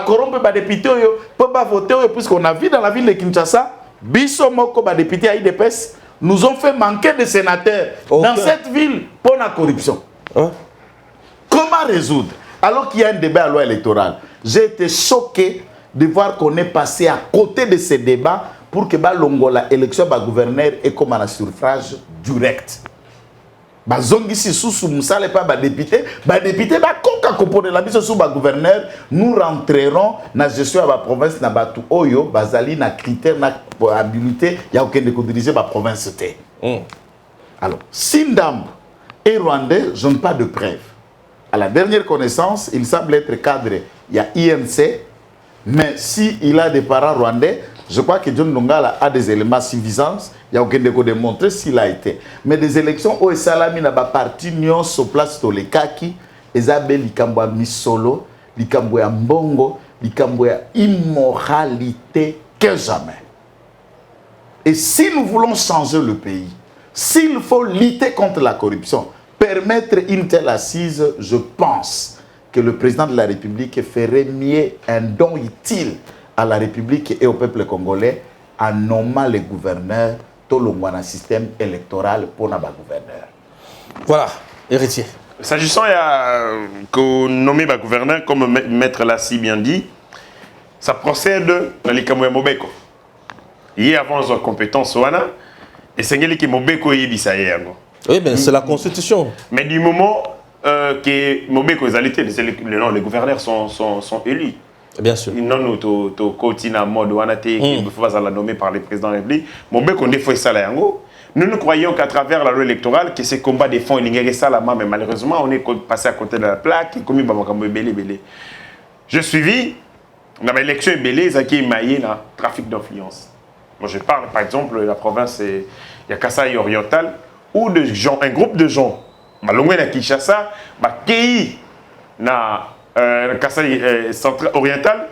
corrompre les députés peut pas voter puisqu'on a vu dans la ville de Kinshasa, Bissomoko député à IDPS nous ont fait manquer de sénateurs dans cette ville pour la corruption. Comment résoudre alors qu'il y a un débat à la loi électorale? J'ai été choqué de voir qu'on est passé à côté de ces débats pour que l'Ongola élection gouverneur est comme un suffrage direct. Bazongisi sous musale pas député koka kopone la biso sous gouverneur, nous rentrerons na gestion de la province na batu oyo bazali na critère na habilité ya aucun de diriger la province té. Alors Sindam et Rwandais, je n'ai pas de preuves. À la dernière connaissance, il semble être cadre, il y a INC, mais si il a des parents rwandais, je crois que John Longala a des éléments suffisants. Il n'y a aucun déco de montrer s'il a été. Mais des élections où Salami n'a pas parti, nous sur place dans les kaki, Isabelle Likambwa Misolo, Likambwa Mbongo, Likambwa immoralité que jamais. Et si nous voulons changer le pays, s'il faut lutter contre la corruption, permettre une telle assise, je pense que le président de la République ferait mieux un don utile à la République et au peuple congolais en nommant les gouverneurs tout le système électoral pour nos gouverneurs. Voilà, héritier. S'agissant de nommer les gouverneurs, comme Maître l'a si bien dit, ça procède dans les Kamoué Mobeko. Il y a avant une compétence, et c'est ce que Mobeko est dit. Oui, ben c'est la constitution. Mais du moment que Mobeko est allé, les gouverneurs sont élus. Bien sûr. Non, nous, continent mode, il faut la nommer par le président de la République. Mobeko ne fait ça là. Nous croyons qu'à travers la loi électorale, que ces combats des fonds, il y a ça là, mais malheureusement, on est passé à côté de la plaque, et comme il je suivis, dans l'élection belé, ça qui est maillé dans le trafic d'influence. Moi, je parle par exemple de la province, il y a Kasaï oriental, où un groupe de gens, malongé na Kinshasa, qui na Kasaï central oriental,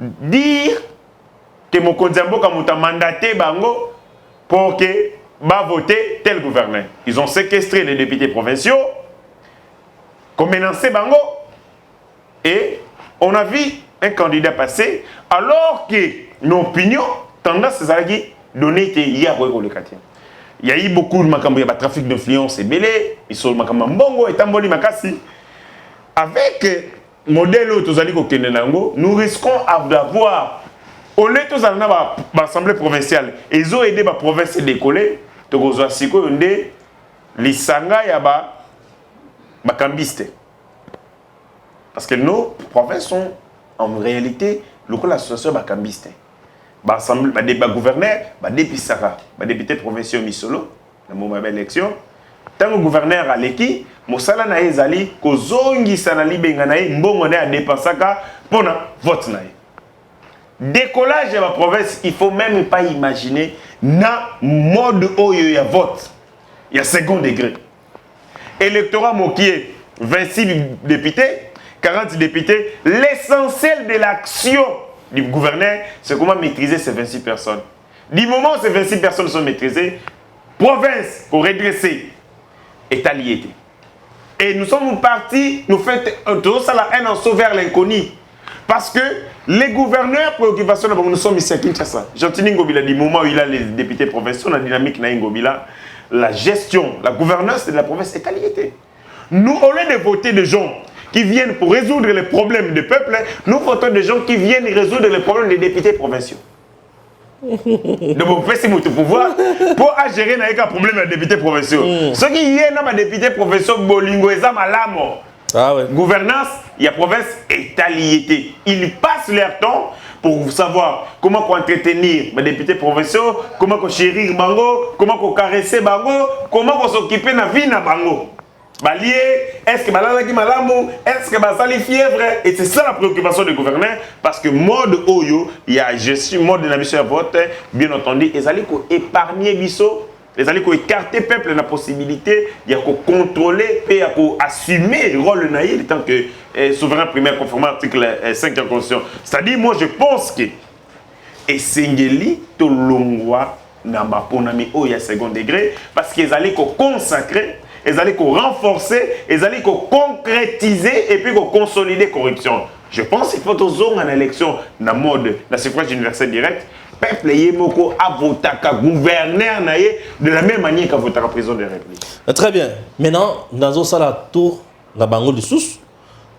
dire que mon Konzambo a mandaté bango pour que va voter tel gouverneur. Ils ont séquestré les députés provinciaux, menacé bango, et on a vu un candidat passer, alors que nos opinions, tendance à donner qu'il y a le quartier. Il y a eu beaucoup de trafic d'influence et belé, ils sont mbongo et tamboli makasi. Avec le modèle nous risquons d'avoir, au lieu de l'Assemblée provinciale, ils ont aidé la province à décoller, les sanga ya ba cambiste. Parce que nos provinces sont en réalité l'association ba cambiste. Des gouverneurs, des députés provinciaux misolo, dans le moment de l'élection. Tant que gouverneur a l'équipe, Moussala na ezali, kozongi sanali benganae, mbongo na dépensaka pour le vote. Décollage de la province, il ne faut même pas imaginer na mode où il y a vote. Il y a second degré. Électorat moquier, 26 députés, 40 députés, l'essentiel de l'action du gouverneur, c'est comment maîtriser ces 26 personnes. Du moment où ces 26 personnes sont maîtrisées, province pour redresser est alliée. Et nous sommes partis, nous faisons ça la haine en saut vers l'inconnu. Parce que les gouverneurs, préoccupation, nous sommes ici à Kinshasa. Jean-Tini Ngobila, du moment où il a les députés provinciaux, la dynamique na Ngobila, la gestion, la gouvernance de la province est qualité. Nous, au lieu de voter des gens qui viennent pour résoudre les problèmes du peuple, nous votons des gens qui viennent résoudre les problèmes des députés provinciaux. Donc, vous pouvez si vous pouvoir pour gérer un problème des députés provinciaux. Ce qui y est dans les députés provinciaux, Bolingo et Zamalamo. Ah ouais. Gouvernance, il y a province étaliété. Ils passent leur temps pour savoir comment entretenir les députés provinciaux, comment chérir Bango, comment caresser Bango, comment s'occuper de la vie de Bango. Balié, est-ce que Balalaki Malamou, est-ce que Basali fièvre? Et c'est ça la préoccupation des gouverneurs, parce que mode Oyo, il y a gestion, mode de la mission à vote, bien entendu, ils allaient épargner Bisso. Les alliés qui écartent le peuple la possibilité de contrôler et assumer le rôle naïf en tant que souverain primaire conformément à l'article 5 de la Constitution. C'est-à-dire, moi je pense que Essengeli Tolongwa Namaponami il y a second degré parce qu'ils allaient consacrer, ils allaient renforcer, ils allaient concrétiser et puis consolider la corruption. Je pense qu'il faut toujours en élection dans le mode de suffrage universel direct. Peuple yemoko a voté comme gouverneur de la même manière qu'a voté la président de la République. Très bien. Maintenant, dans ce tour, la bango de sous,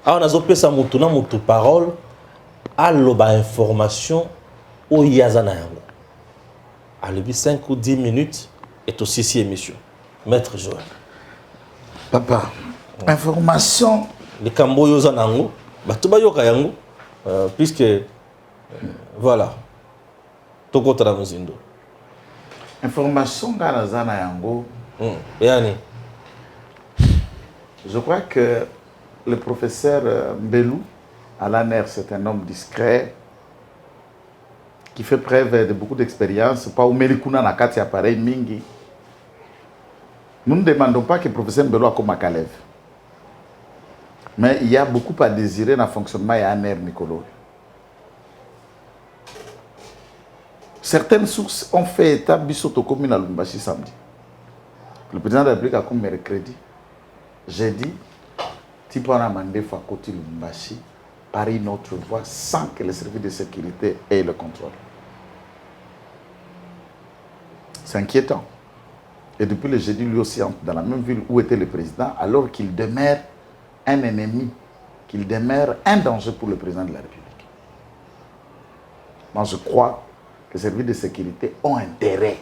on a zopé sa moutuna moutou parole, à l'oba information au yazana yango. À l'obi 5 ou 10 minutes est aussi si émission. Maître Joël. Papa, information. Les cambo yozanango, batuba yoka yango, puisque voilà. Information Ganazana Yango. Je crois que le professeur Mbelou, à l'ANER, c'est un homme discret qui fait preuve de beaucoup d'expérience. Pas au Melikuna Nakati appareil Mingi. Nous ne demandons pas que le professeur Mbelou a comme Kalev. Mais il y a beaucoup à désirer dans le fonctionnement de l'ANER, Nicolo. Certaines sources ont fait état Bissoto commune à Lubumbashi samedi. Le président de la République a comme mercredi. J'ai dit, tu peux en demander à côté Lubumbashi par une autre voie sans que les services de sécurité aient le contrôle. C'est inquiétant. Et depuis le jeudi, lui aussi entre dans la même ville où était le président, alors qu'il demeure un ennemi, qu'il demeure un danger pour le président de la République. Moi, je crois que les services de sécurité ont intérêt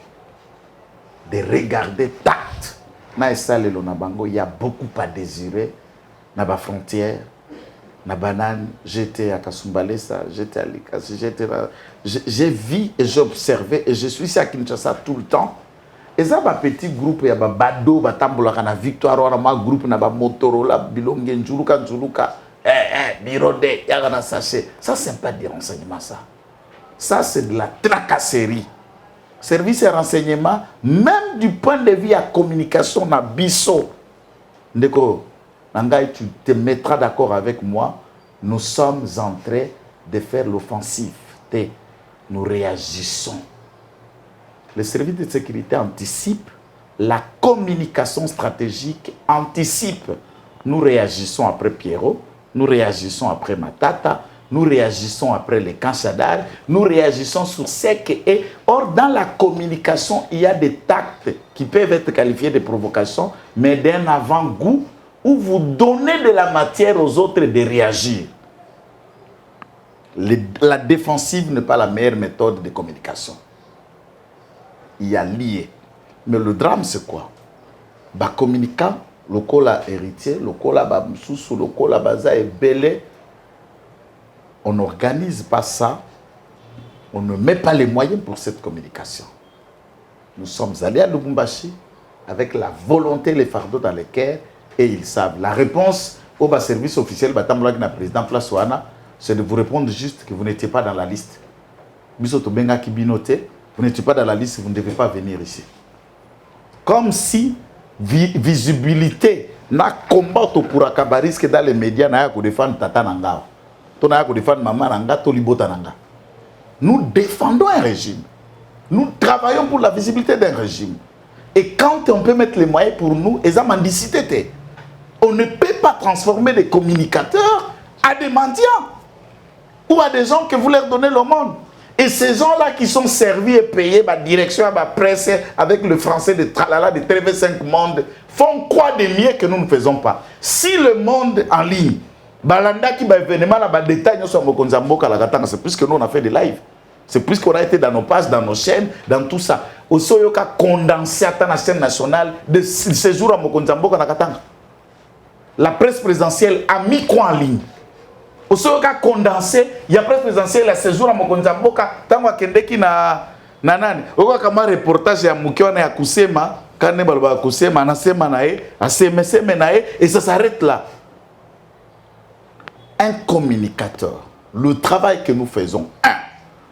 de regarder tact. Il y a beaucoup à désirer dans la frontière. Dans la banane, j'étais à Kasumbalesa, j'étais à Likasi, j'ai vu et j'ai observé et je suis ici à Kinshasa tout le temps. Et ça, un petit groupe, il y a un Bado, il Victoire, un groupe, il y a un Motorola, Bilonge, Njuruka, Birode, il y a un sachet. Ça, c'est pas des renseignements, ça. Ça, c'est de la tracasserie. Service et renseignement, même du point de vue à communication, na biso. Ndeko, Nangai, tu te mettras d'accord avec moi. Nous sommes en train de faire l'offensive. Nous réagissons. Les services de sécurité anticipent. La communication stratégique anticipe. Nous réagissons après Pierrot. Nous réagissons après Matata. Nous réagissons après les Kanchadar, nous réagissons sur ce qui est. Or, dans la communication, il y a des tacts qui peuvent être qualifiés de provocation, mais d'un avant-goût où vous donnez de la matière aux autres de réagir. La défensive n'est pas la meilleure méthode de communication. Il y a lié. Mais le drame, c'est quoi? Bah, communicant, le cola héritier, le cola bamsous, le cola baza est belé. On n'organise pas ça, on ne met pas les moyens pour cette communication. Nous sommes allés à Lubumbashi avec la volonté, les fardeaux dans les cœurs, et ils savent. La réponse au service officiel, le président Plassoana, c'est de vous répondre juste que vous n'étiez pas dans la liste. Vous n'étiez pas dans la liste, vous ne devez pas venir ici. Comme si visibilité n'a combat pour Akabaris que dans les médias, n'a pas défendre Tata Nangao. Nous défendons un régime. Nous travaillons pour la visibilité d'un régime. Et quand on peut mettre les moyens pour nous, ils ont mendicité. On ne peut pas transformer des communicateurs à des mendiants ou à des gens que vous leur donnez le monde. Et ces gens-là qui sont servis et payés par direction, à la presse, avec le français de Tralala, de TV5 Monde, font quoi de mieux que nous ne faisons pas? Si le monde en ligne, Balanda qui va événement, la détail, c'est plus que nous on a fait des lives. C'est plus qu'on a été dans nos pages, dans nos chaînes, dans tout ça. Aussi, on a condensé à la chaîne nationale de séjour à Mokonzamboka Nakatanga. La presse présidentielle a mis quoi en ligne? Aussi, on a condensé, il y a presse présidentielle, la séjour à Mokonzamboka, tant qu'on a nanani. On a comme un reportage à Moukione à Kusema, Kane Balba Kusema, Anasema Nae, Asemeseme Nae, et ça s'arrête là. Un communicateur, le travail que nous faisons,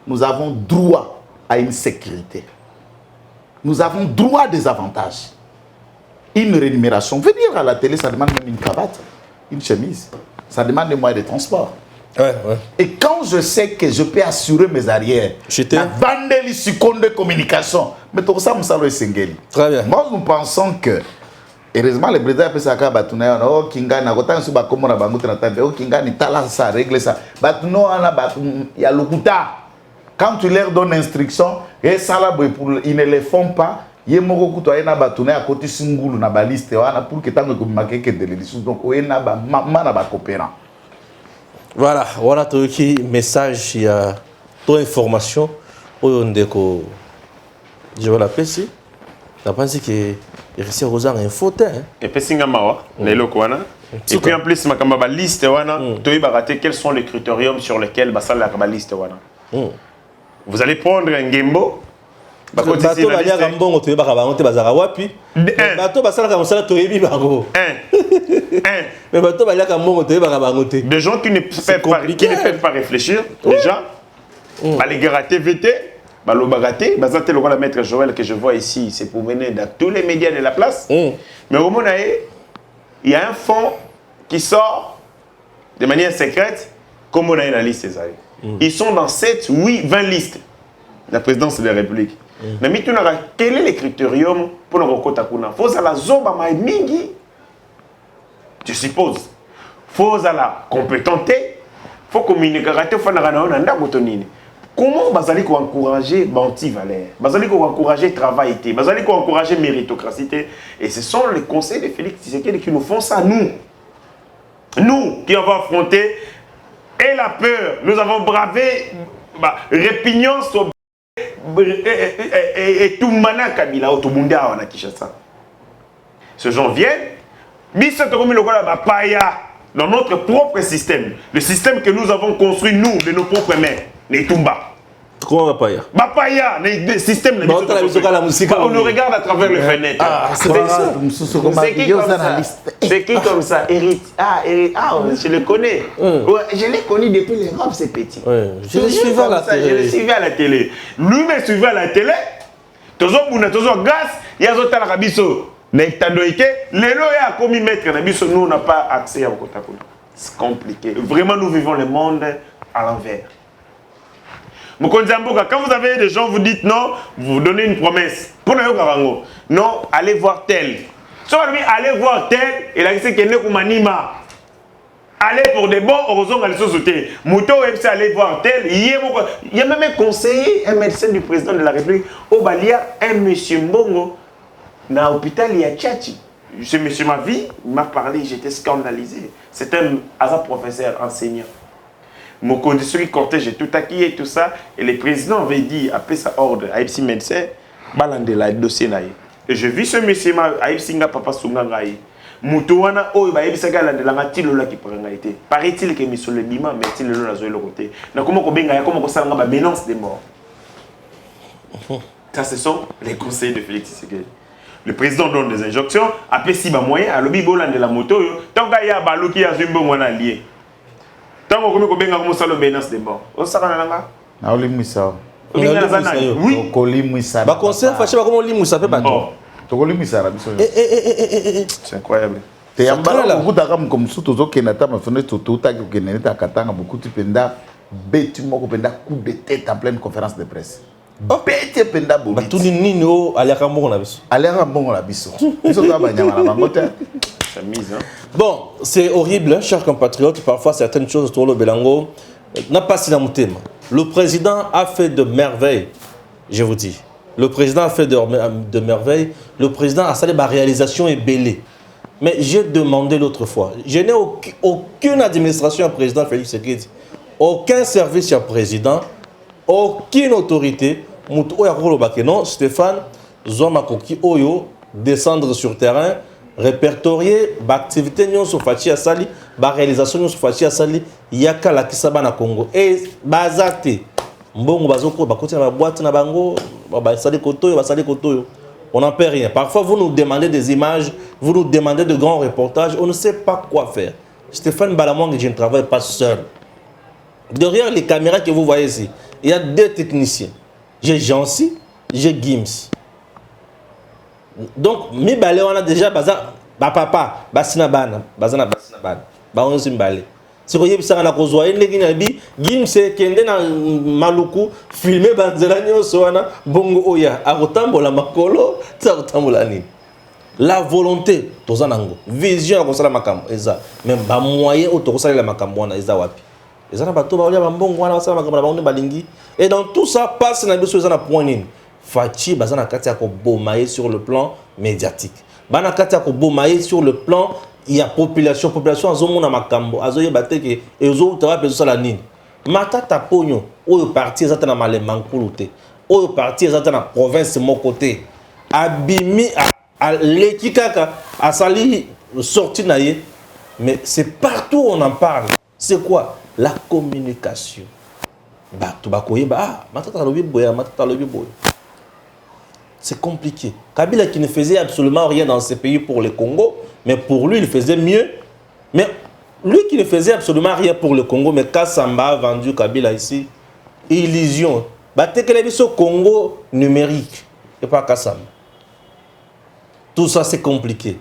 nous avons droit à une sécurité. Nous avons droit à des avantages. Une rémunération. Venir à la télé, ça demande même une cravate, une chemise. Ça demande des moyens de transport. Ouais. Et quand je sais que je peux assurer mes arrières, la vandeli seconde de communication, mais tout ça, me singeli. Très bien. Moi, nous pensons que, heureusement, le président a ça, oh, Kinga, na gotan su ba komo na bango tratande, oh, Kinga, ni tala ça, règle ça. Batuno, il y a le kuta. Quand tu leur donnes instruction, et ça là, ils ne le font pas. Ils m'ont dit que na batuné à côté singulu na baliste, pour que tant que marqué que de l'édition, donc on na ba mana ba coopérant. Voilà, voilà tout qui message, il y a toute information. On dit que je vais l'appeler si. Je pense que il reste aux gens info et puis singamawa lelo kwana. Et puis en plus makamba ba liste wana, toi baraté quels sont les critériums sur lesquels ba ça la liste wana. Vous allez prendre un gembo. Bato balia kambongo to yeba kabango te bazara wapi. Bato basala ka mosala to yebi bango. Mais bato balia kambongo to yeba kabango te. Des gens qui ne peuvent pas réfléchir déjà. Ba les gratter VT, ba lo bagaté, bazate le la maître Joël que je vois ici, c'est pour mener dans tous les médias de la place. Mais au moment il y a un fonds qui sort de manière secrète comme on a la liste ces années. Ils sont dans 7, 8, 20 listes. La présidence de la République. Mais quel est le critérium pour le Rokota Kuna? Faut à la zoba mingi. Je suppose. Faut à la compétenter. Faut communiquer. Faut comment bazali ko encourager banti valeur? Bazali ko encourager travail. Bazali ko encourager méritocratie. Et ce sont les conseils de Félix Tshisekedi qui nous font ça, nous. Nous qui avons affronté et la peur. Nous avons bravé répugnance et tout mana Kabila au Tubunda on a Kinshasa. Ces gens viennent, dans notre propre système, le système que nous avons construit nous de nos propres mains, les Tumba. Comment Bapaya? Bapaya, le système de on nous regarde à travers le fenêtre. C'est qui comme ça? Eric. Je le connais. Je l'ai connu depuis les robes, c'est petit. Je le suivais à la télé. Je le suivais à la télé. Lui me suivait à la télé. Toujours grâce, il y a d'autres rabisso. Lelo a commis maître nabisso, nous on n'a pas accès à Kotakuna. C'est compliqué. Vraiment, nous vivons le monde à l'envers. Quand vous avez des gens, vous dites non, vous donnez une promesse. Non, allez voir tel. Allez voir tel, et là, c'est qu'il y a manima. Allez pour des bons, heureusement, allez sauter. Mouto, allez voir tel. Il y a même un conseiller, un médecin du président de la République, au Balia, un monsieur Mbongo, dans l'hôpital, il y a Tchachi. Ce monsieur m'a vu, il m'a parlé, j'étais scandalisé. C'était un professeur, enseignant. Mon condition qui cortège tout acquis et tout ça, et le président avait dit, après sa ordre, à Ipsi médecin, balande la dossier naïe. Et je vis ce monsieur, à Ipsi nga papa sungangaï. Moutouana, oh, bah, Ipsi nga la matilo la qui prend été. Paraît-il que monsieur le bima, mais il le la zoé le côté. Na comment qu'on benga, comment qu'on s'en va, menace des morts. Ça, ce sont les conseils de Félix Tshisekedi. Le président donne des injonctions, après si bah moyen, à l'obi bolan de la moto, tant qu'il y a balou qui a zumbo on a lié. Tant qu'on a bien comment ça le menace des morts. On s'en va là. Na olimisa. Oui. Olimisa. Ba conseil fâché comment olimisa peut pas. To olimisa la biso. C'est incroyable. Te yamba beaucoup d'agam comme sous tozo kenata ma fenêtre to ta que keneta katanga beaucoup tu penda betu moko penda coup de tête en pleine conférence de presse. Bete penda boli. Ba tout nini o aliaka mbongo na biso. Aliaka mbongo na biso. Biso to ba nyama na bango te. Ça mise, hein. Bon, c'est horrible, hein, chers compatriotes. Parfois, certaines choses autour de Belango n'a pas si dans thème. Le président a fait de merveilles, je vous dis. Le président a fait de merveilles. Le président a salé ma réalisation est belle. Mais j'ai demandé l'autre fois. Je n'ai aucune administration à président Félix Tshisekedi. Aucun service à président. Aucune autorité. Non, Stéphane, Zoma Koki Oyo, descendre sur terrain, répertorier, l'activité sur Fachi Asali, la réalisation sur Fachi Asali, Yaka la Kisaba na Congo. Et Bazate, Mbongo Bazoko, Bakoti na boîte na bango, Basali Kotoyo, Basali Kotoyo. On n'en peut rien. Parfois, vous nous demandez des images, vous nous demandez de grands reportages, on ne sait pas quoi faire. Stéphane Balamang, je ne travaille pas seul. Derrière les caméras que vous voyez ici, il y a deux techniciens. J'ai Jancy, j'ai Gims. Donc, mi balé, on a déjà papa, basina bana, basina bana, on a balé. C'est quoi, il y a un kozwa, il y a un Gims, kende na maluku, filmé banzela soana, bongo oya, arotambo la makolo, arotambo la ni. La volonté, tozanango, vision à kosala makambo, eza, même ba moyen au tokosala la makambo wana eza wapi. Eza na bato ba olia mbongo wana basala makambo na bango balingi. Et dans tout ça passe na biso eza na point nini. Fachi bazana kati ya ko bomaye sur le plan médiatique. Bana kati ya ko bomaye sur le plan il y a population azomona makambo azoye bateke ezo tawa peso sala nini. Matata ponyo oyo parti ezata na malemba nkulu te. Oyo parti ezata na province mon côté. Abimi à l'ékikaka a sali sorti naie. Mais c'est partout on en parle. C'est quoi? La communication. C'est compliqué. Kabila qui ne faisait absolument rien dans ce pays pour le Congo, mais pour lui, il faisait mieux. Mais lui qui ne faisait absolument rien pour le Congo, mais Kassamba a vendu Kabila ici, illusion. Batekelebis Congo numérique, et pas Kassamba. Tout ça, c'est compliqué.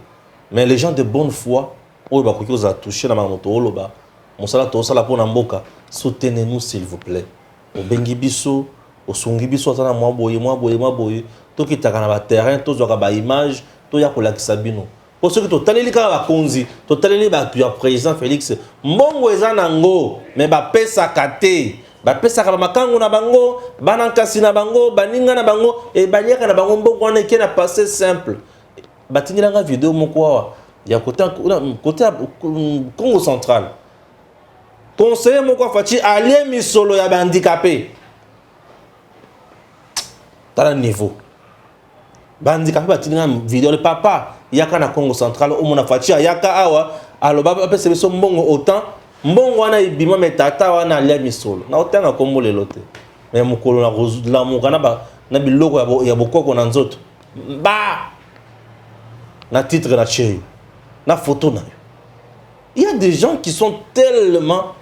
Mais les gens de bonne foi, ils ont touché la main. Soutenez-nous s'il vous plaît. Au Bengibiso, au Sungibiso, au Boye, tout qui est dans terrain, tout qui est image, tout qui est dans Sabino. Pour ceux qui sont allés à Konzi, tout allés à président Félix, Mbongo ezanango, mais pesa kate, pesa kamakango na bango, banankasi na bango, baninga na bango, et baliaka na bango mbongo on est passé simple. Batinga vidéo moko ya côté Congo central. Conseiller Moko Fachi allez misolo ya handicapé. Dans le niveau. Handicapé batinga vidéo le papa yaka na Congo central o mona Fachi yaka awa aloba ba pese biso mbongo autant mbongo wana ibima metata wana allez misolo. Na otanga kombo lelo te. Mais mukolo na la mukana ba na biloko ya bokoko na nzoto. Ba na titre na cheyo. Na photo na. Il y a des gens qui sont tellement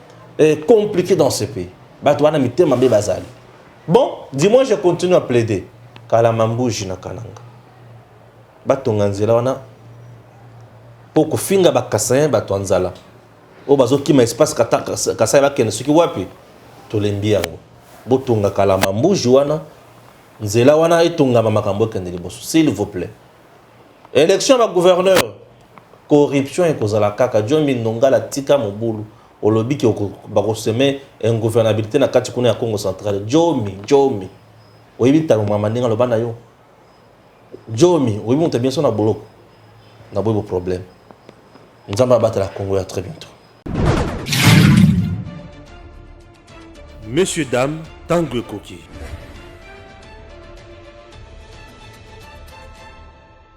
compliqués dans ce pays. Bon, dis-moi, je continue à plaider. Kalamambouji na kananga. Batonganzela wana. Poko finga bakasayen batwanzala. O bazoki ma espace kasaya bakene suki wapi. Tolembi yango. Botonga kalamambouji wana. Nzela wana etonga makambo kende liboso. S'il vous plaît. Élection à gouverneur. Corruption et cause à la kaka. John Minonga la tika mobulu. Au lobby qui a une gouvernabilité na kati kuna ya Congo central. Jomi. Oui, vite au mamandinga le bana yo. Jomi, oui, on te bien son na boloko. Na boy problème. Nous allons battre la Congo à très bientôt. Messieurs, dames, Tanguy Koki.